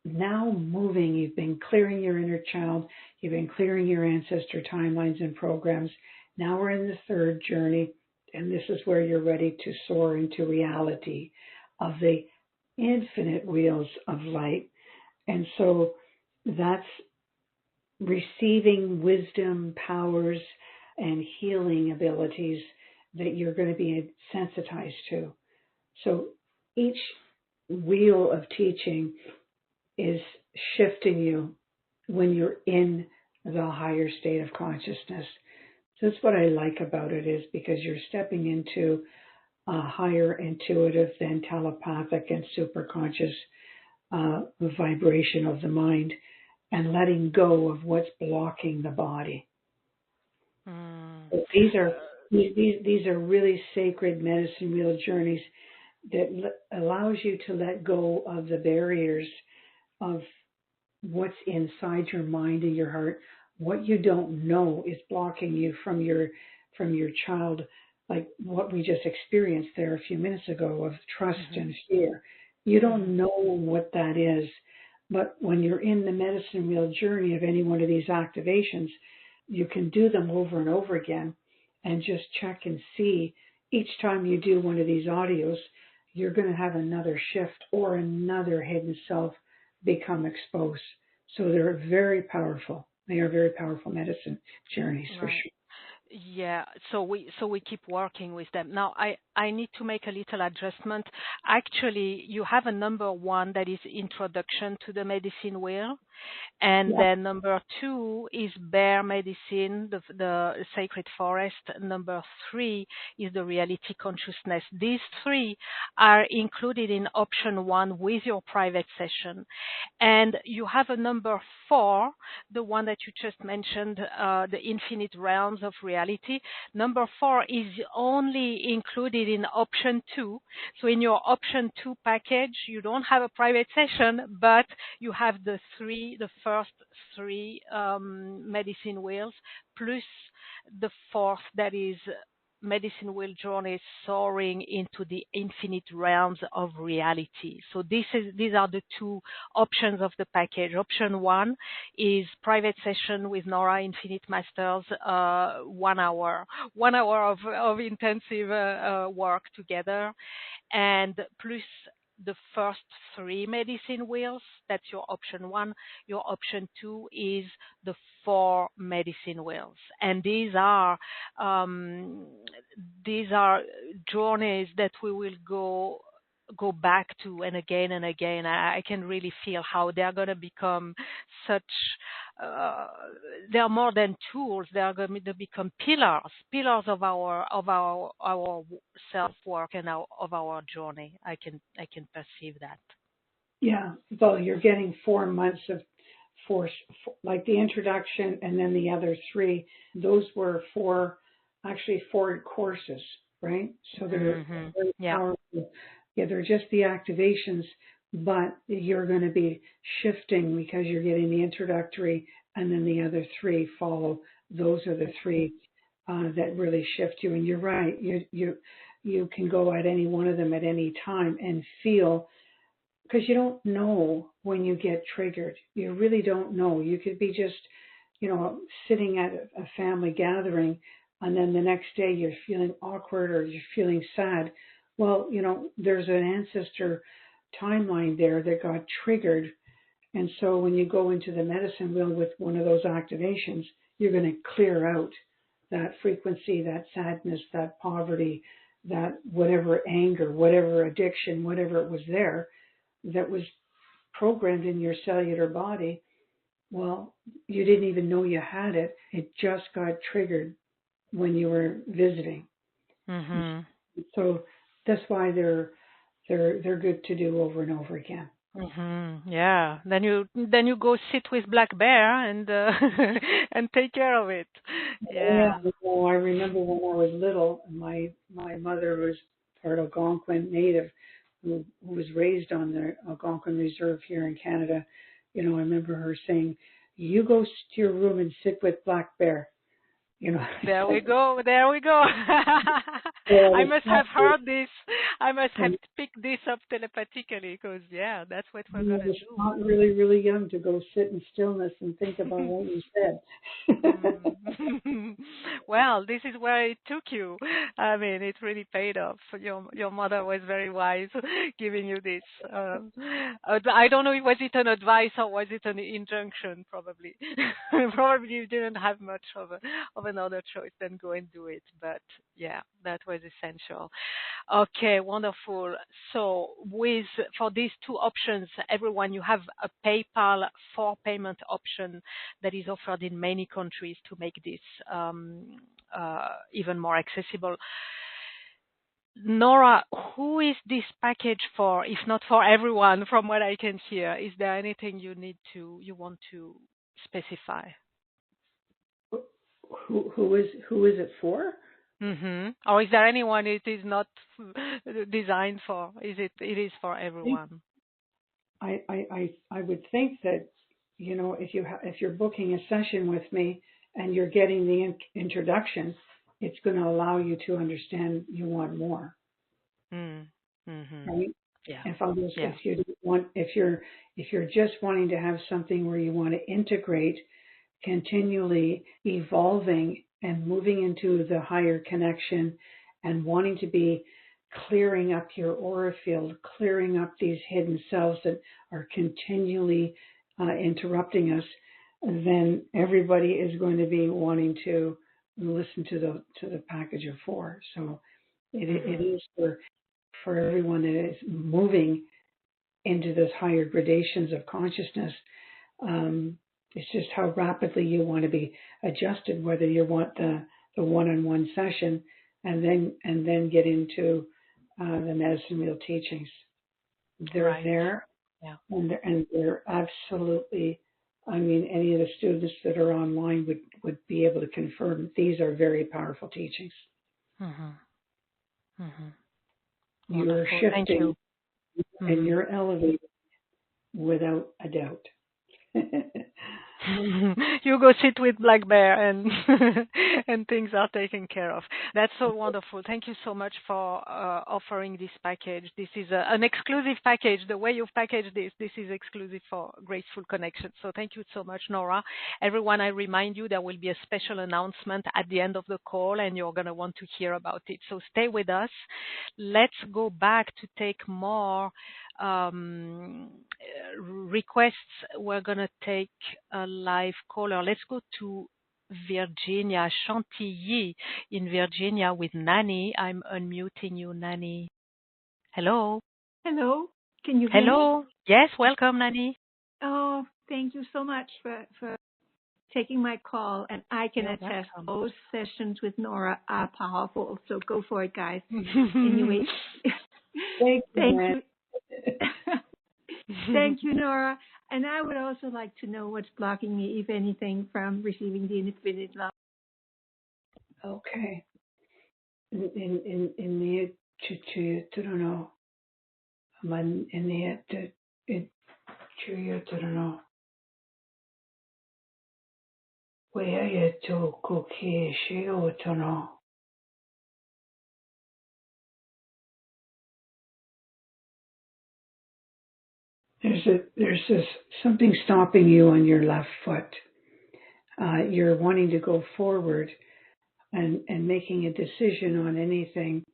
now moving. You've been clearing your inner child. You've been clearing your ancestor timelines and programs. Now we're in the third journey, and this is where you're ready to soar into reality of the infinite wheels of light. And so that's receiving wisdom, powers, and healing abilities that you're going to be sensitized to. So each wheel of teaching is shifting you when you're in the higher state of consciousness. So that's what I like about it, is because you're stepping into a higher intuitive than telepathic and superconscious vibration of the mind, and letting go of what's blocking the body. So these are really sacred medicine wheel journeys that allows you to let go of the barriers of what's inside your mind and your heart. What you don't know is blocking you from your child, like what we just experienced there a few minutes ago of trust and fear. You don't know what that is, but when you're in the medicine wheel journey of any one of these activations, you can do them over and over again and just check and see. Each time you do one of these audios, you're going to have another shift or another hidden self become exposed. So they're very powerful. They are very powerful medicine journeys for sure. Yeah, so we keep working with them. Now I need to make a little adjustment. Actually, you have a number 1 that is introduction to the medicine wheel, and then number 2 is bear medicine, the sacred forest. Number 3 is the reality consciousness. These 3 are included in option 1 with your private session. And you have a number 4, the one that you just mentioned, the infinite realms of reality. Number 4 is only included in option 2. So in your option 2 package, you don't have a private session, but you have the first 3 medicine wheels, plus the 4th that is medicine wheel journey soaring into the infinite realms of reality. So these are the 2 options of the package. Option 1 is private session with Nora Infinite Masters, 1 hour of intensive work together, and plus the first 3 medicine wheels. That's your option 1. Your option 2 is the 4 medicine wheels, and these are journeys that we will go back to and again and again. I can really feel how they are going to become such. They are more than tools. They are going to become pillars of our self work and of our journey. I can perceive that. Yeah, well, you're getting 4 months of force, like the introduction, and then the other 3. Those were 4 courses, right? So they're very powerful. Yeah, they're just the activations, but you're going to be shifting because you're getting the introductory, and then the other 3 follow. Those are the 3 that really shift you. And you're right. You can go at any one of them at any time and feel, because you don't know when you get triggered. You really don't know. You could be just, sitting at a family gathering, and then the next day you're feeling awkward or you're feeling sad. Well, there's an ancestor timeline there that got triggered. And so when you go into the medicine wheel with one of those activations, you're going to clear out that frequency, that sadness, that poverty, that whatever anger, whatever addiction, whatever it was there that was programmed in your cellular body. Well, you didn't even know you had it. It just got triggered when you were visiting. Mm-hmm. So that's why they're good to do over and over again. Mm-hmm. Yeah. Then you go sit with Black Bear and and take care of it. Yeah. I remember when I was little, my mother was part Algonquin Native, who was raised on the Algonquin Reserve here in Canada. I remember her saying, "You go to your room and sit with Black Bear." There we go. I must have heard this. I must have picked this up telepathically, because that's what we're going to do. Not really, really young to go sit in stillness and think about what you said. Well, this is where it took you. I mean, it really paid off. Your mother was very wise giving you this. I don't know, was it an advice or was it an injunction? Probably. Probably you didn't have much of another choice than go and do it. But that was essential. Okay, wonderful. So for these 2 options, everyone, you have a PayPal for payment option that is offered in many countries to make this even more accessible. Nora, who is this package for, if not for everyone, from what I can hear? Is there anything you want to specify? Who is it for? Or is there anyone it is not designed for? It is for everyone? I would think that, if you're booking a session with me and you're getting the introduction, it's going to allow you to understand you want more. Right? Yeah. If you're just wanting to have something where you want to integrate, continually evolving and moving into the higher connection and wanting to be clearing up your aura field, clearing up these hidden selves that are continually interrupting us, then everybody is going to be wanting to listen to the package of 4. So it is for everyone that is moving into those higher gradations of consciousness. It's just how rapidly you want to be adjusted, whether you want the one-on-one session and then get into the medicine wheel teachings. They're there, and they're absolutely. I mean, any of the students that are online would be able to confirm these are very powerful teachings. You're shifting, and you're elevating without a doubt. You go sit with Black Bear and and things are taken care of. That's so wonderful. Thank you so much for offering this package. This is an exclusive package. The way you've packaged this is exclusive for Graceful Connection. So thank you so much, Nora. Everyone, I remind you there will be a special announcement at the end of the call and you're going to want to hear about it. So stay with us. Let's go back to take more requests. We're going to take a live caller. Let's go to Virginia, Chantilly in Virginia with Nani. I'm unmuting you, Nani. Hello. Hello. Can you hear me? Hello. Yes, welcome, Nani. Oh, thank you so much for taking my call. And I can attest those sessions with Nora are powerful. So go for it, guys. Anyway, thank you. Thank you, Nora. And I would also like to know what's blocking me, if anything, from receiving the infinite love. Okay. In the Chuyo Man in the Chuyo where you to cookie shio to know. There's something stopping you on your left foot. You're wanting to go forward and making a decision on anything.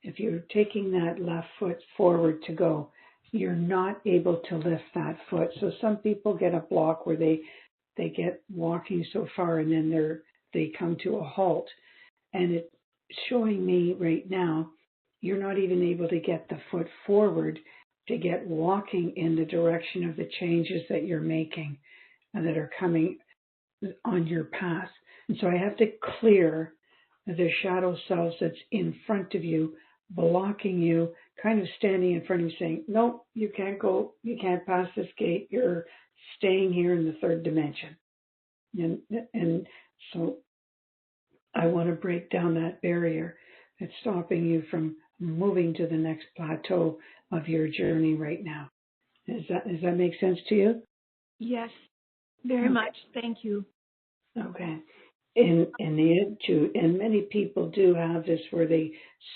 If you're taking that left foot forward to go, you're not able to lift that foot. So some people get a block where they get walking so far and then they come to a halt. And it's showing me right now, you're not even able to get the foot forward to get walking in the direction of the changes that you're making and that are coming on your path. And so I have to clear the shadow selves that's in front of you, blocking you, kind of standing in front of you saying, no, you can't go, you can't pass this gate, you're staying here in the third dimension. And so I want to break down that barrier that's stopping you from moving to the next plateau of your journey right now. Does that make sense to you? Yes, very much. Thank you. Okay. And many people do have this where they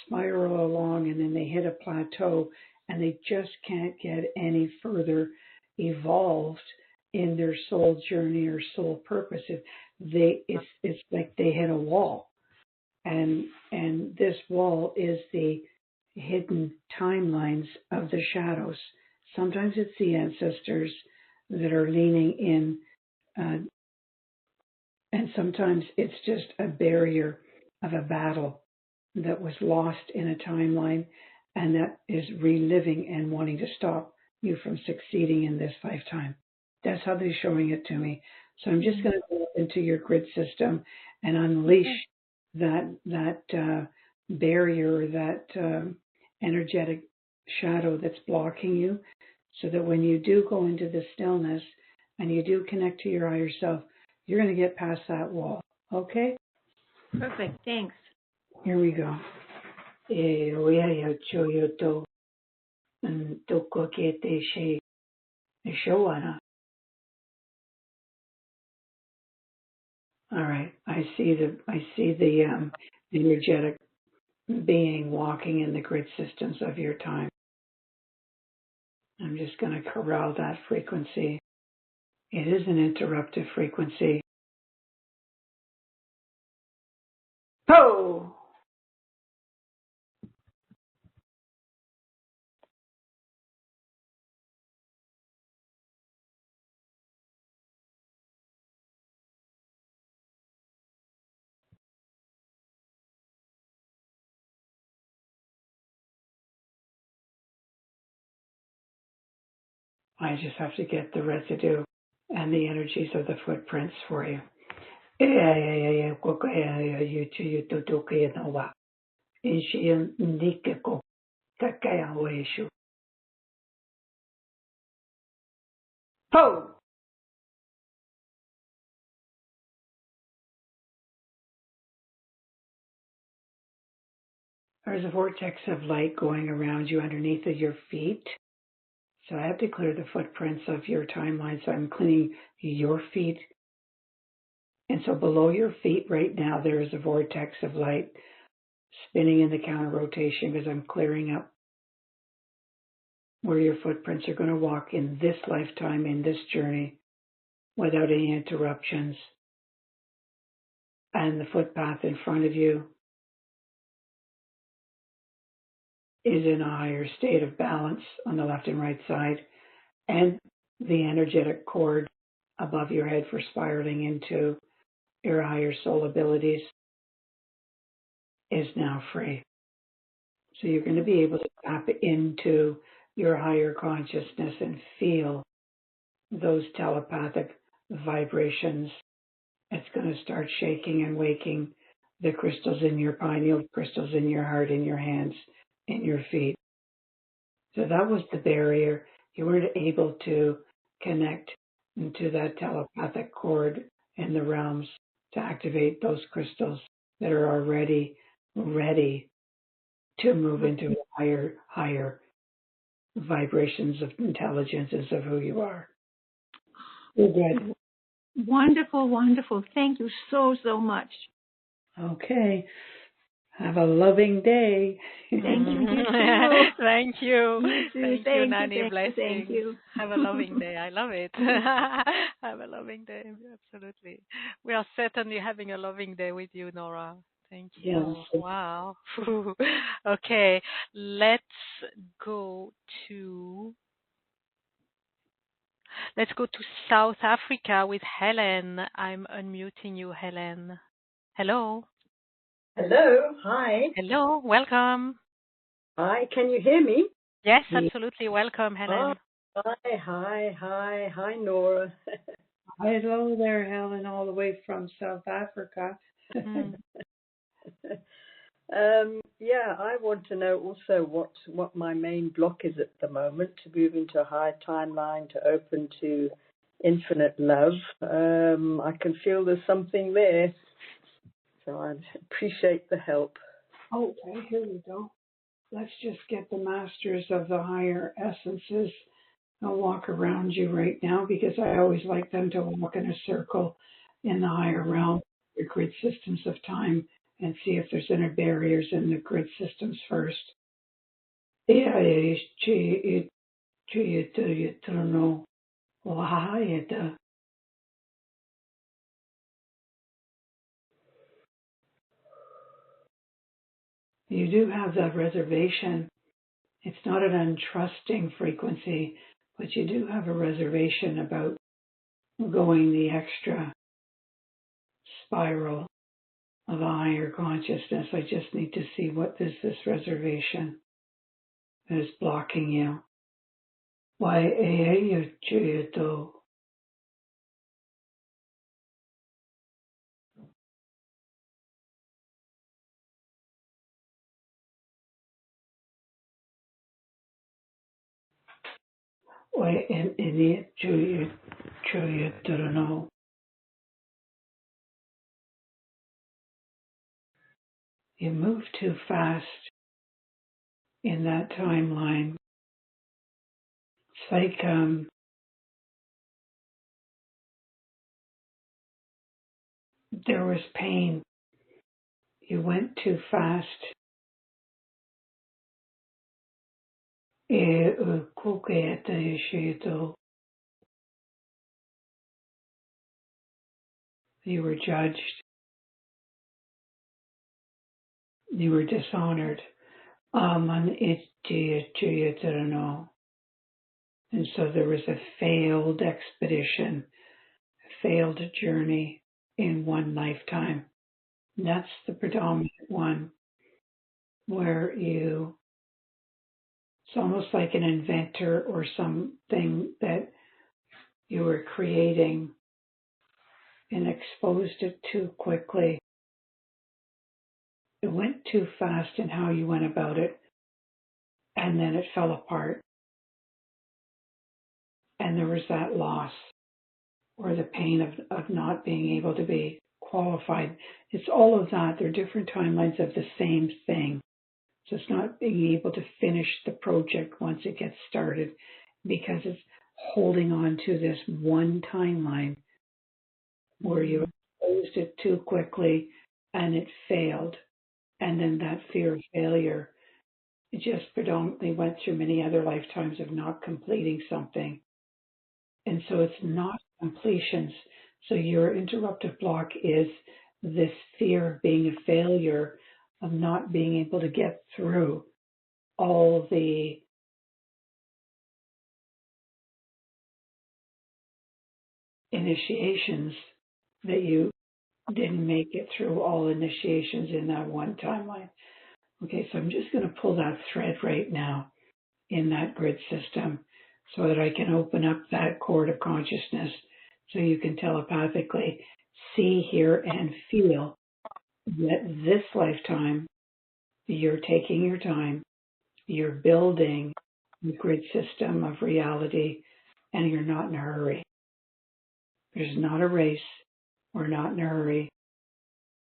spiral along and then they hit a plateau and they just can't get any further evolved in their soul journey or soul purpose. It's like they hit a wall, and this wall is the hidden timelines of the shadows. Sometimes it's the ancestors that are leaning in, and sometimes it's just a barrier of a battle that was lost in a timeline and that is reliving and wanting to stop you from succeeding in this lifetime. That's how they're showing it to me. So I'm just going to go into your grid system and unleash that barrier, that energetic shadow that's blocking you, so that when you do go into the stillness and you do connect to your higher self, you're going to get past that wall. Okay? Perfect. Thanks. Here we go. All right. I see the energetic being walking in the grid systems of your time. I'm just going to corral that frequency. It is an interruptive frequency. Oh! I just have to get the residue and the energies of the footprints for you. Oh! There's a vortex of light going around you underneath of your feet. So I have to clear the footprints of your timeline. So I'm cleaning your feet. And so below your feet right now, there is a vortex of light spinning in the counter rotation because I'm clearing up where your footprints are going to walk in this lifetime, in this journey, without any interruptions. And the footpath in front of you is in a higher state of balance on the left and right side. And the energetic cord above your head for spiraling into your higher soul abilities is now free. So you're going to be able to tap into your higher consciousness and feel those telepathic vibrations. It's going to start shaking and waking the crystals in your pineal, crystals in your heart, in your hands, in your feet. So that was the barrier. You weren't able to connect to that telepathic cord in the realms to activate those crystals that are already ready to move into higher vibrations of intelligences of who you are. You're good. Wonderful, wonderful. Thank you so, so much. Okay. Have a loving day. Thank you. You too. Thank you. You too. Thank you, Nanny. Thank you. Blessings. Thank you. Have a loving day. I love it. Have a loving day. Absolutely. We are certainly having a loving day with you, Nora. Thank you. Yes. Wow. Okay. Let's go to South Africa with Helen. I'm unmuting you, Helen. Hello. Hello. Hi. Hello. Welcome. Hi. Can you hear me? Yes, absolutely. Welcome, Helen. Hi, Nora. Hello there, Helen, all the way from South Africa. Yeah, I want to know also what my main block is at the moment to move into a higher timeline, to open to infinite love. I can feel there's something there, so I appreciate the help. Okay, here we go. Let's just get the masters of the higher essences and walk around you right now, because I always like them to walk in a circle in the higher realm, your grid systems of time, and see if there's any barriers in the grid systems first. You do have that reservation. It's not an untrusting frequency, but you do have a reservation about going the extra spiral of a higher consciousness. I just need to see what is this reservation that is blocking you. Why you why in it you don't know. You move too fast in that timeline. It's like there was pain. You went too fast. You were judged. You were dishonored. And so there was a failed expedition, a failed journey in one lifetime. And that's the predominant one where it's almost like an inventor or something that you were creating and exposed it too quickly. It went too fast in how you went about it, and then it fell apart. And there was that loss or the pain of not being able to be qualified. It's all of that. They're different timelines of the same thing. So it's not being able to finish the project once it gets started because it's holding on to this one timeline where you exposed it too quickly and it failed. And then that fear of failure, it just predominantly went through many other lifetimes of not completing something. And so it's not completions. So your interruptive block is this fear of being a failure, of not being able to get through all the initiations that you didn't make it through all initiations in that one timeline. Okay, so I'm just going to pull that thread right now in that grid system so that I can open up that cord of consciousness so you can telepathically see, hear, and feel that this lifetime you're taking your time, you're building the grid system of reality, and you're not in a hurry. There's not a race. We're not in a hurry.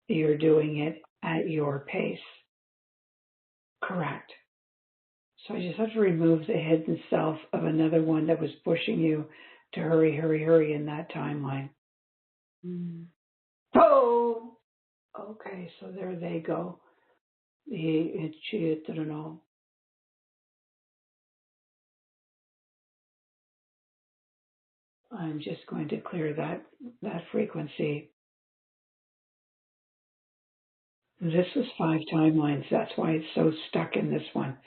You're doing it at your pace. Correct. So I just have to remove the hidden self of another one that was pushing you to hurry, hurry, hurry in that timeline. Oh! Okay, so there they go. I'm just going to clear that frequency. This was 5 timelines. That's why it's so stuck in this one.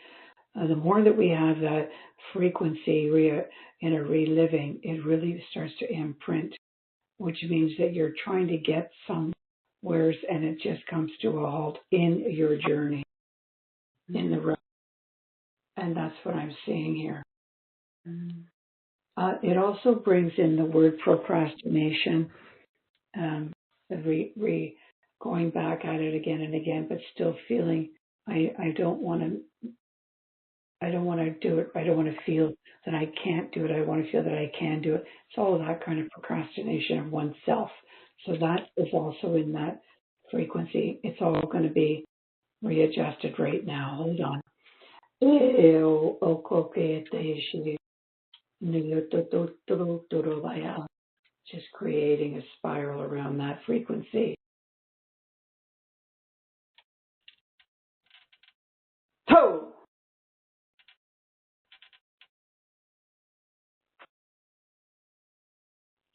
The more that we have that frequency in a reliving, it really starts to imprint, which means that you're trying to get somewheres and it just comes to a halt in your journey, in the road. And that's what I'm seeing here. It also brings in the word procrastination, going back at it again and again, but still feeling I don't want to do it. I don't want to feel that I can't do it. I want to feel that I can do it. It's all of that kind of procrastination of oneself. So that is also in that frequency. It's all going to be readjusted right now. Hold on. Just creating a spiral around that frequency. Toe!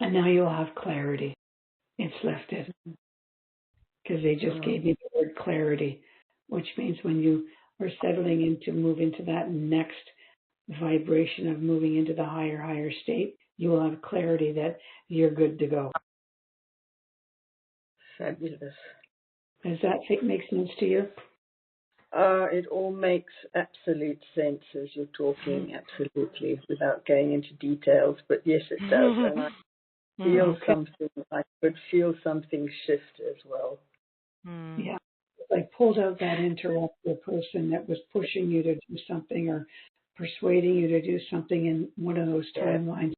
And now you'll have clarity. It's lifted. Because they just gave you the word clarity, which means when you are settling into move into that next vibration of moving into the higher state, you will have clarity that you're good to go. Fabulous. Does that make sense to you? It all makes absolute sense as you're talking, absolutely, without going into details. But yes, it does. And I feel something, I could feel something shift as well. Yeah. I pulled out that interrupter person that was pushing you to do something or persuading you to do something in one of those timelines.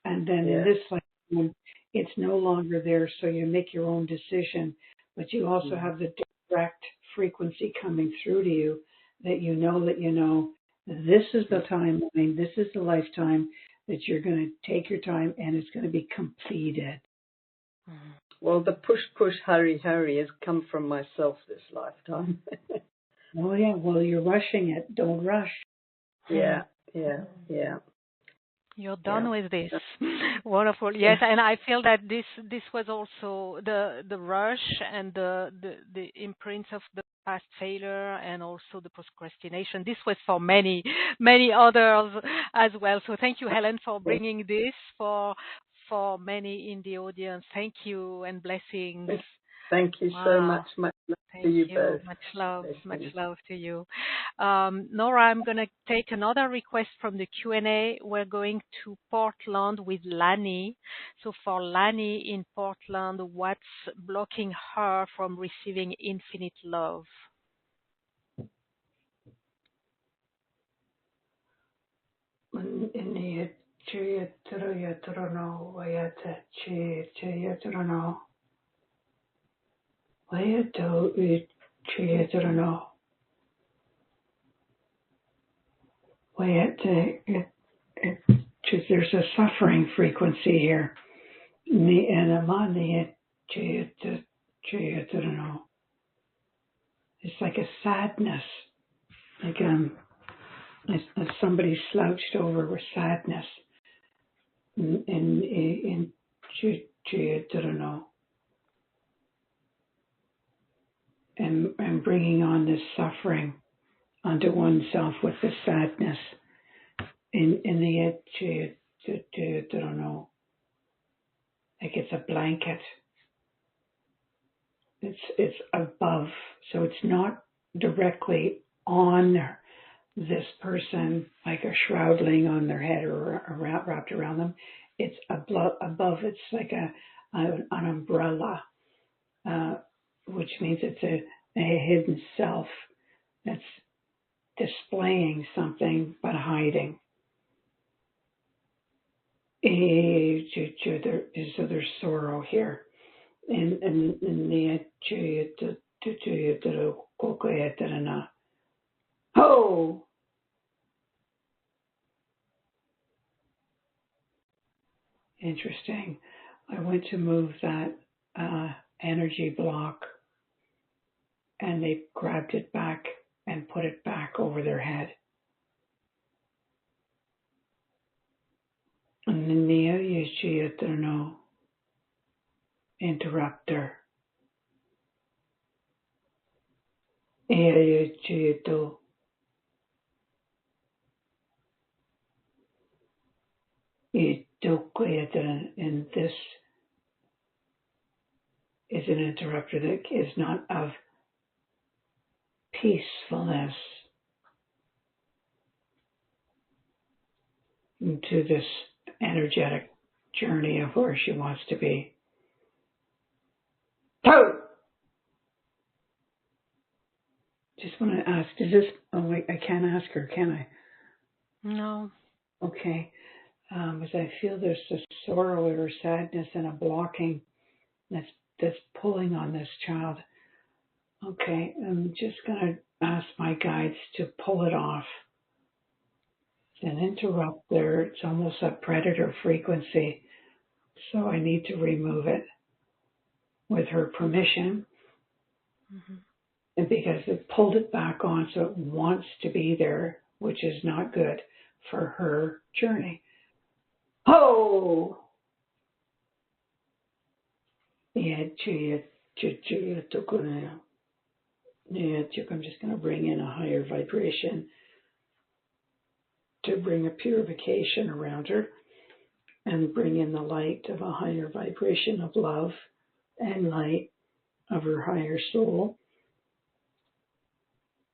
And then in this lifetime, it's no longer there, so you make your own decision. But you also have the direct frequency coming through to you that you know this is the timeline, this is the lifetime that you're going to take your time and it's going to be completed. Well, the push, hurry has come from myself this lifetime. Oh, yeah. Well, you're rushing it. Don't rush. Yeah. You're done with this. Wonderful. Yes, and I feel that this was also the rush and the imprints of the past failure and also the procrastination. This was for many others as well. So thank you, Helen, for bringing this for many in the audience. Thank you and blessings. Thank you so much. Much love to you both. Much love to you. Nora, I'm going to take another request from the Q&A. We're going to Portland with Lani. So for Lani in Portland, what's blocking her from receiving infinite love? There's a suffering frequency here. It's like a sadness, like as somebody slouched over with sadness. And bringing on this suffering onto oneself with the sadness in the like it's a blanket. It's above, so it's not directly on this person like a shroud laying on their head or wrapped around them. It's above. It's like an umbrella, which means it's a hidden self that's displaying something but hiding. So there's sorrow here. Oh! Interesting. I went to move that energy block and they grabbed it back and put it back over their head. And then the interrupter. And this is an interrupter that is not of peacefulness into this energetic journey of where she wants to be. Oh! Just want to ask, does this, oh wait, I can't ask her, can I? No. Okay. As I feel there's a sorrow or sadness and a blocking that's pulling on this child. Okay, I'm just going to ask my guides to pull it off. It's an interrupter. It's almost a predator frequency. So I need to remove it with her permission. Mm-hmm. And because it pulled it back on, so it wants to be there, which is not good for her journey. Oh! I'm just going to bring in a higher vibration to bring a purification around her and bring in the light of a higher vibration of love and light of her higher soul.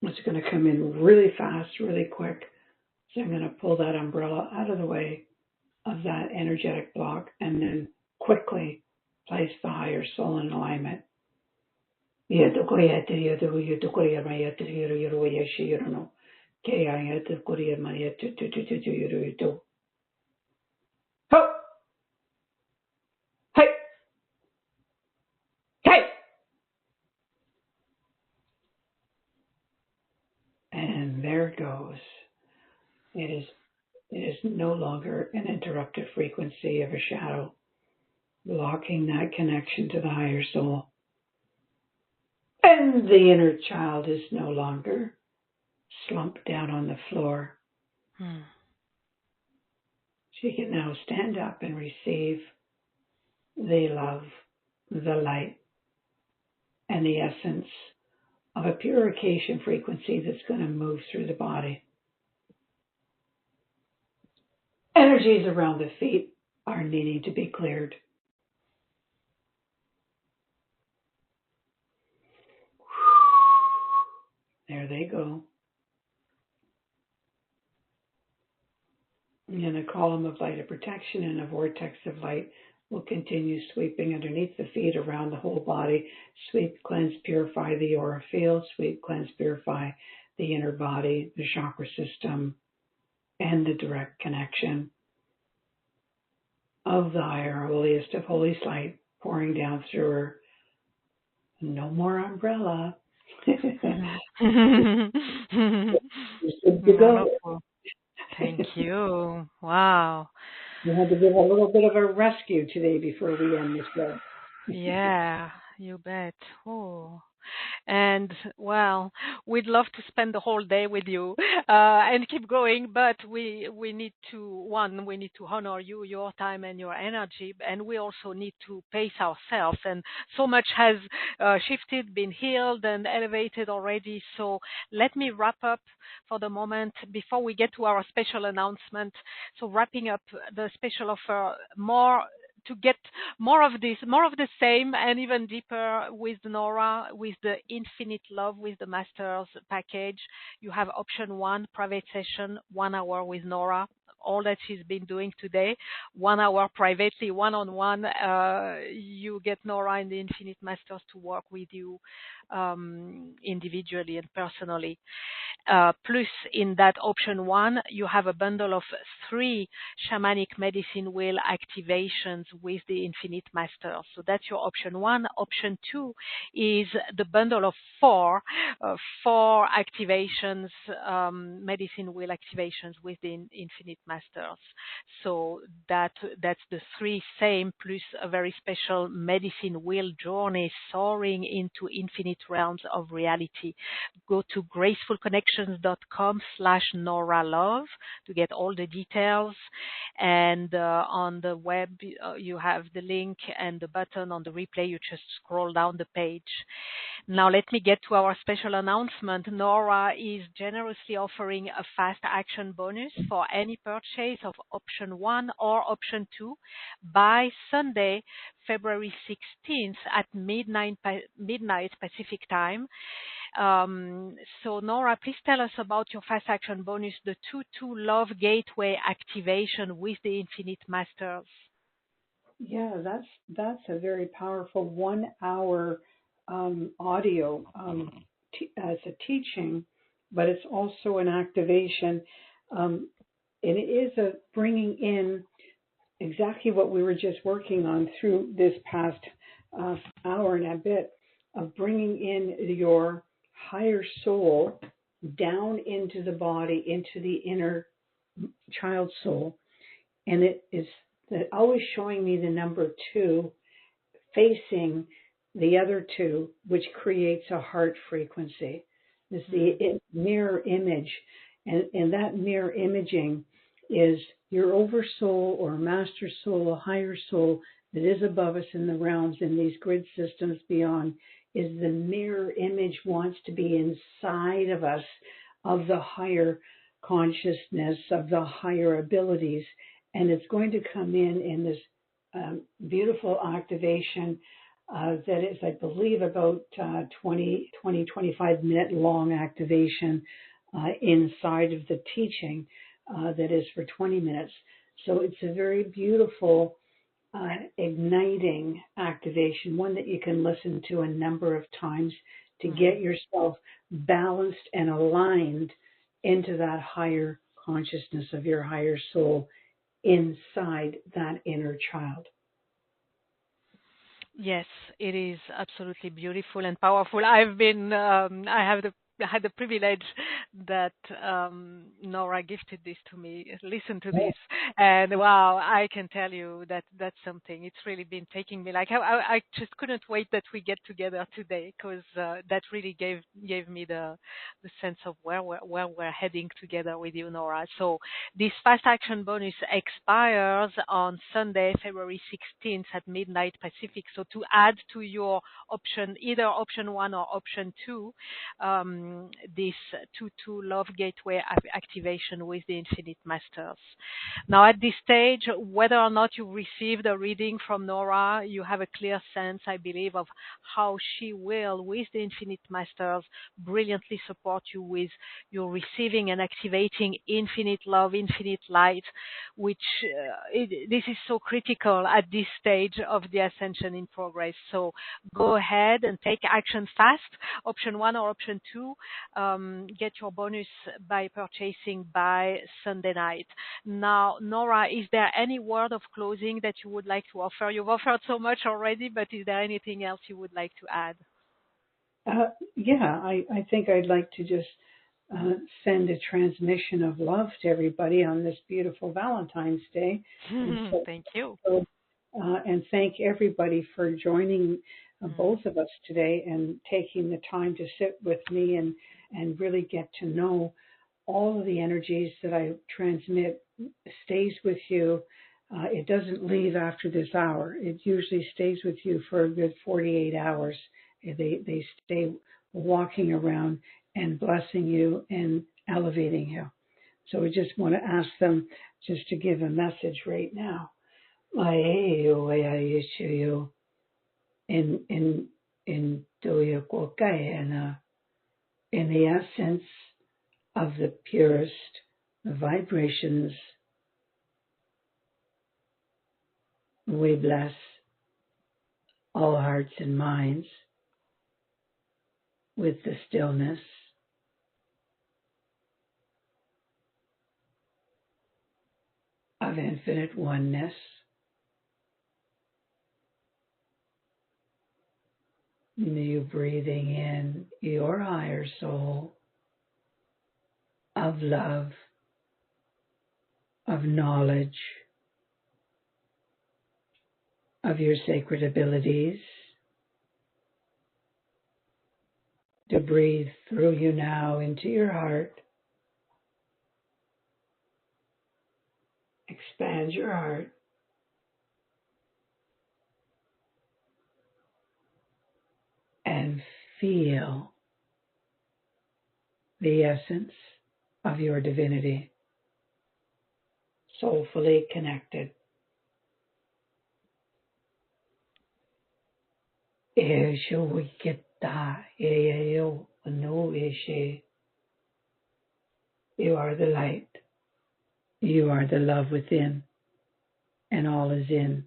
It's going to come in really fast, really quick. So I'm going to pull that umbrella out of the way of that energetic block and then quickly place the higher soul in alignment. Ho! Hey! Hey! it goes. It is no longer an interrupted frequency of a shadow, blocking that connection to the higher soul. And the inner child is no longer slumped down on the floor. She can now stand up and receive the love, the light, and the essence of a purification frequency that's going to move through the body. Energies around the feet are needing to be cleared. There they go. And a column of light of protection and a vortex of light will continue sweeping underneath the feet, around the whole body. Sweep, cleanse, purify the aura field. Sweep, cleanse, purify the inner body, the chakra system, and the direct connection of the higher, holiest of holies light pouring down through her. No more umbrella. Good to go. Thank you. Wow. We had to give a little bit of a rescue today before we end this show. Yeah, you bet. Oh. And well, we'd love to spend the whole day with you and keep going, but we need to honor you, your time and your energy, and we also need to pace ourselves. And so much has shifted, been healed and elevated already. So let me wrap up for the moment before we get to our special announcement. So wrapping up the special offer, to get more of this, more of the same, and even deeper with Nora, with the Infinite Love with the Masters package. You have option 1, private session, 1 hour with Nora. All that she's been doing today, 1 hour privately, one-on-one. You get Nora and the Infinite Masters to work with you individually and personally. Plus, in that option 1, you have a bundle of 3 shamanic medicine wheel activations with the Infinite Masters. So that's your option 1. Option 2 is the bundle of 4 activations, medicine wheel activations with the Infinite Masters. So that's the 3 same plus a very special medicine wheel journey soaring into infinite realms of reality. Go to gracefulconnections.com/Nora Love to get all the details. And on the web, you have the link and the button on the replay. You just scroll down the page. Now let me get to our special announcement. Nora is generously offering a fast action bonus for any purchase of option 1 or option 2 by Sunday, February 16th at midnight Pacific time. So Nora, please tell us about your fast action bonus, the 2-2 Love Gateway activation with the Infinite Masters. Yeah, that's a very powerful 1 hour audio as a teaching, but it's also an activation. And it is a bringing in exactly what we were just working on through this past hour and a bit, of bringing in your higher soul down into the body, into the inner child soul. And it is always showing me the number 2 facing the other 2, which creates a heart frequency. It's the mirror image. And that mirror imaging is your oversoul or master soul, a higher soul that is above us in the realms, in these grid systems beyond, is the mirror image, wants to be inside of us, of the higher consciousness, of the higher abilities. And it's going to come in this beautiful activation that is, I believe, about 25 minute long activation inside of the teaching that is for 20 minutes. So it's a very beautiful igniting activation, one that you can listen to a number of times to get yourself balanced and aligned into that higher consciousness of your higher soul inside that inner child. Yes, it is absolutely beautiful and powerful. I have the had the privilege that Nora gifted this to me. Listen to Oh, this, and wow, I can tell you that that's something. It's really been taking me. Like I just couldn't wait that we get together today, because that really gave me the sense of where we're heading together with you, Nora. So this fast action bonus expires on Sunday, February 16th at midnight Pacific. So to add to your option, either option 1 or option 2, this 2-2 Love Gateway activation with the Infinite Masters. Now, at this stage, whether or not you received a reading from Nora, you have a clear sense, I believe, of how she will, with the Infinite Masters, brilliantly support you with your receiving and activating infinite love, infinite light, which this is so critical at this stage of the ascension in progress. So go ahead and take action fast. Option 1 or option 2, get your bonus by purchasing by Sunday night. Now, Nora, is there any word of closing that you would like to offer? You've offered so much already, but is there anything else you would like to add? yeah, I think I'd like to just send a transmission of love to everybody on this beautiful Valentine's Day. And Thank you. and thank everybody for joining both of us today and taking the time to sit with me and really get to know all of the energies that I transmit stays with you. It doesn't leave after this hour. It usually stays with you for a good 48 hours. They stay walking around and blessing you and elevating you. So we just want to ask them just to give a message right now. In the essence of the purest vibrations, we bless all hearts and minds with the stillness of infinite oneness. You breathing in your higher soul of love, of knowledge, of your sacred abilities, to breathe through you now into your heart. Expand your heart. And feel the essence of your divinity, soulfully connected. You are the light. You are the love within, and all is in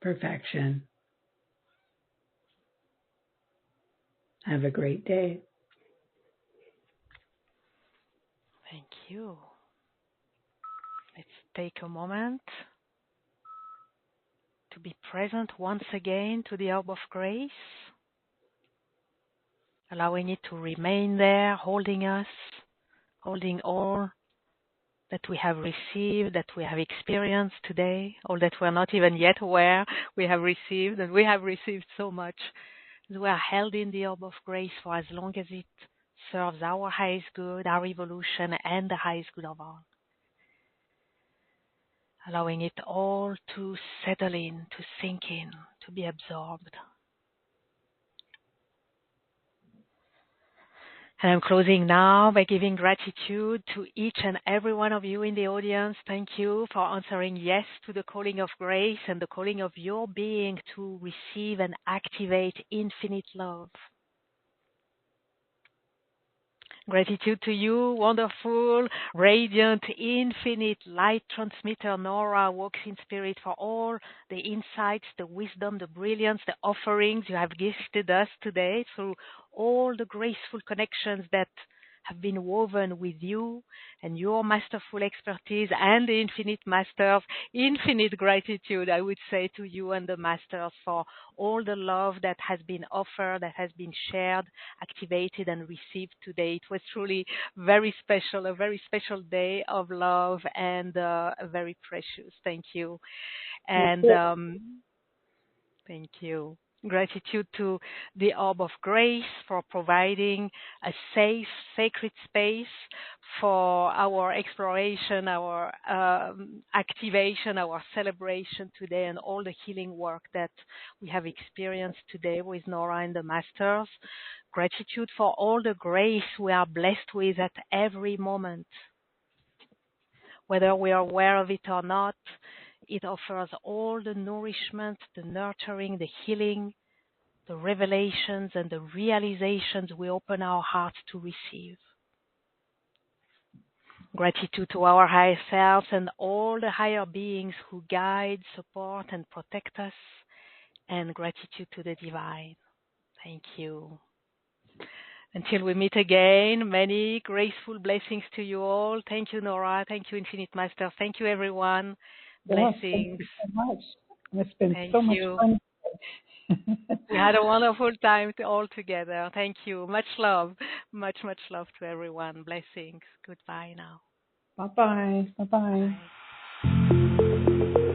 perfection. Have a great day. Thank you. Let's take a moment to be present once again to the Herb of Grace, allowing it to remain there, holding us, holding all that we have received, that we have experienced today, all that we're not even yet aware we have received, and we have received so much. We are held in the Herb of Grace for as long as it serves our highest good, our evolution, and the highest good of all. Allowing it all to settle in, to sink in, to be absorbed. And I'm closing now by giving gratitude to each and every one of you in the audience. Thank you for answering yes to the calling of grace and the calling of your being to receive and activate infinite love. Gratitude to you, wonderful, radiant, infinite light transmitter Nora WalksInSpirit, for all the insights, the wisdom, the brilliance, the offerings you have gifted us today through all the graceful connections that have been woven with you and your masterful expertise and the infinite masters. Infinite gratitude, I would say, to you and the masters for all the love that has been offered, that has been shared, activated, and received today. It was truly very special, a very special day of love and very precious. Thank you. And thank you. Gratitude to the Orb of Grace for providing a safe, sacred space for our exploration, our activation, our celebration today, and all the healing work that we have experienced today with Nora and the Masters. Gratitude for all the grace we are blessed with at every moment. Whether we are aware of it or not, it offers all the nourishment, the nurturing, the healing, the revelations, and the realizations we open our hearts to receive. Gratitude to our higher selves and all the higher beings who guide, support, and protect us. And gratitude to the divine. Thank you. Until we meet again, many graceful blessings to you all. Thank you, Nora. Thank you, Infinite Master. Thank you, everyone. Blessings. Thank you so much. It's been Thank so much you. fun. We had a wonderful time all together. Thank you. Much love. Much love to everyone. Blessings. Goodbye now. Bye-bye. Bye-bye. Bye.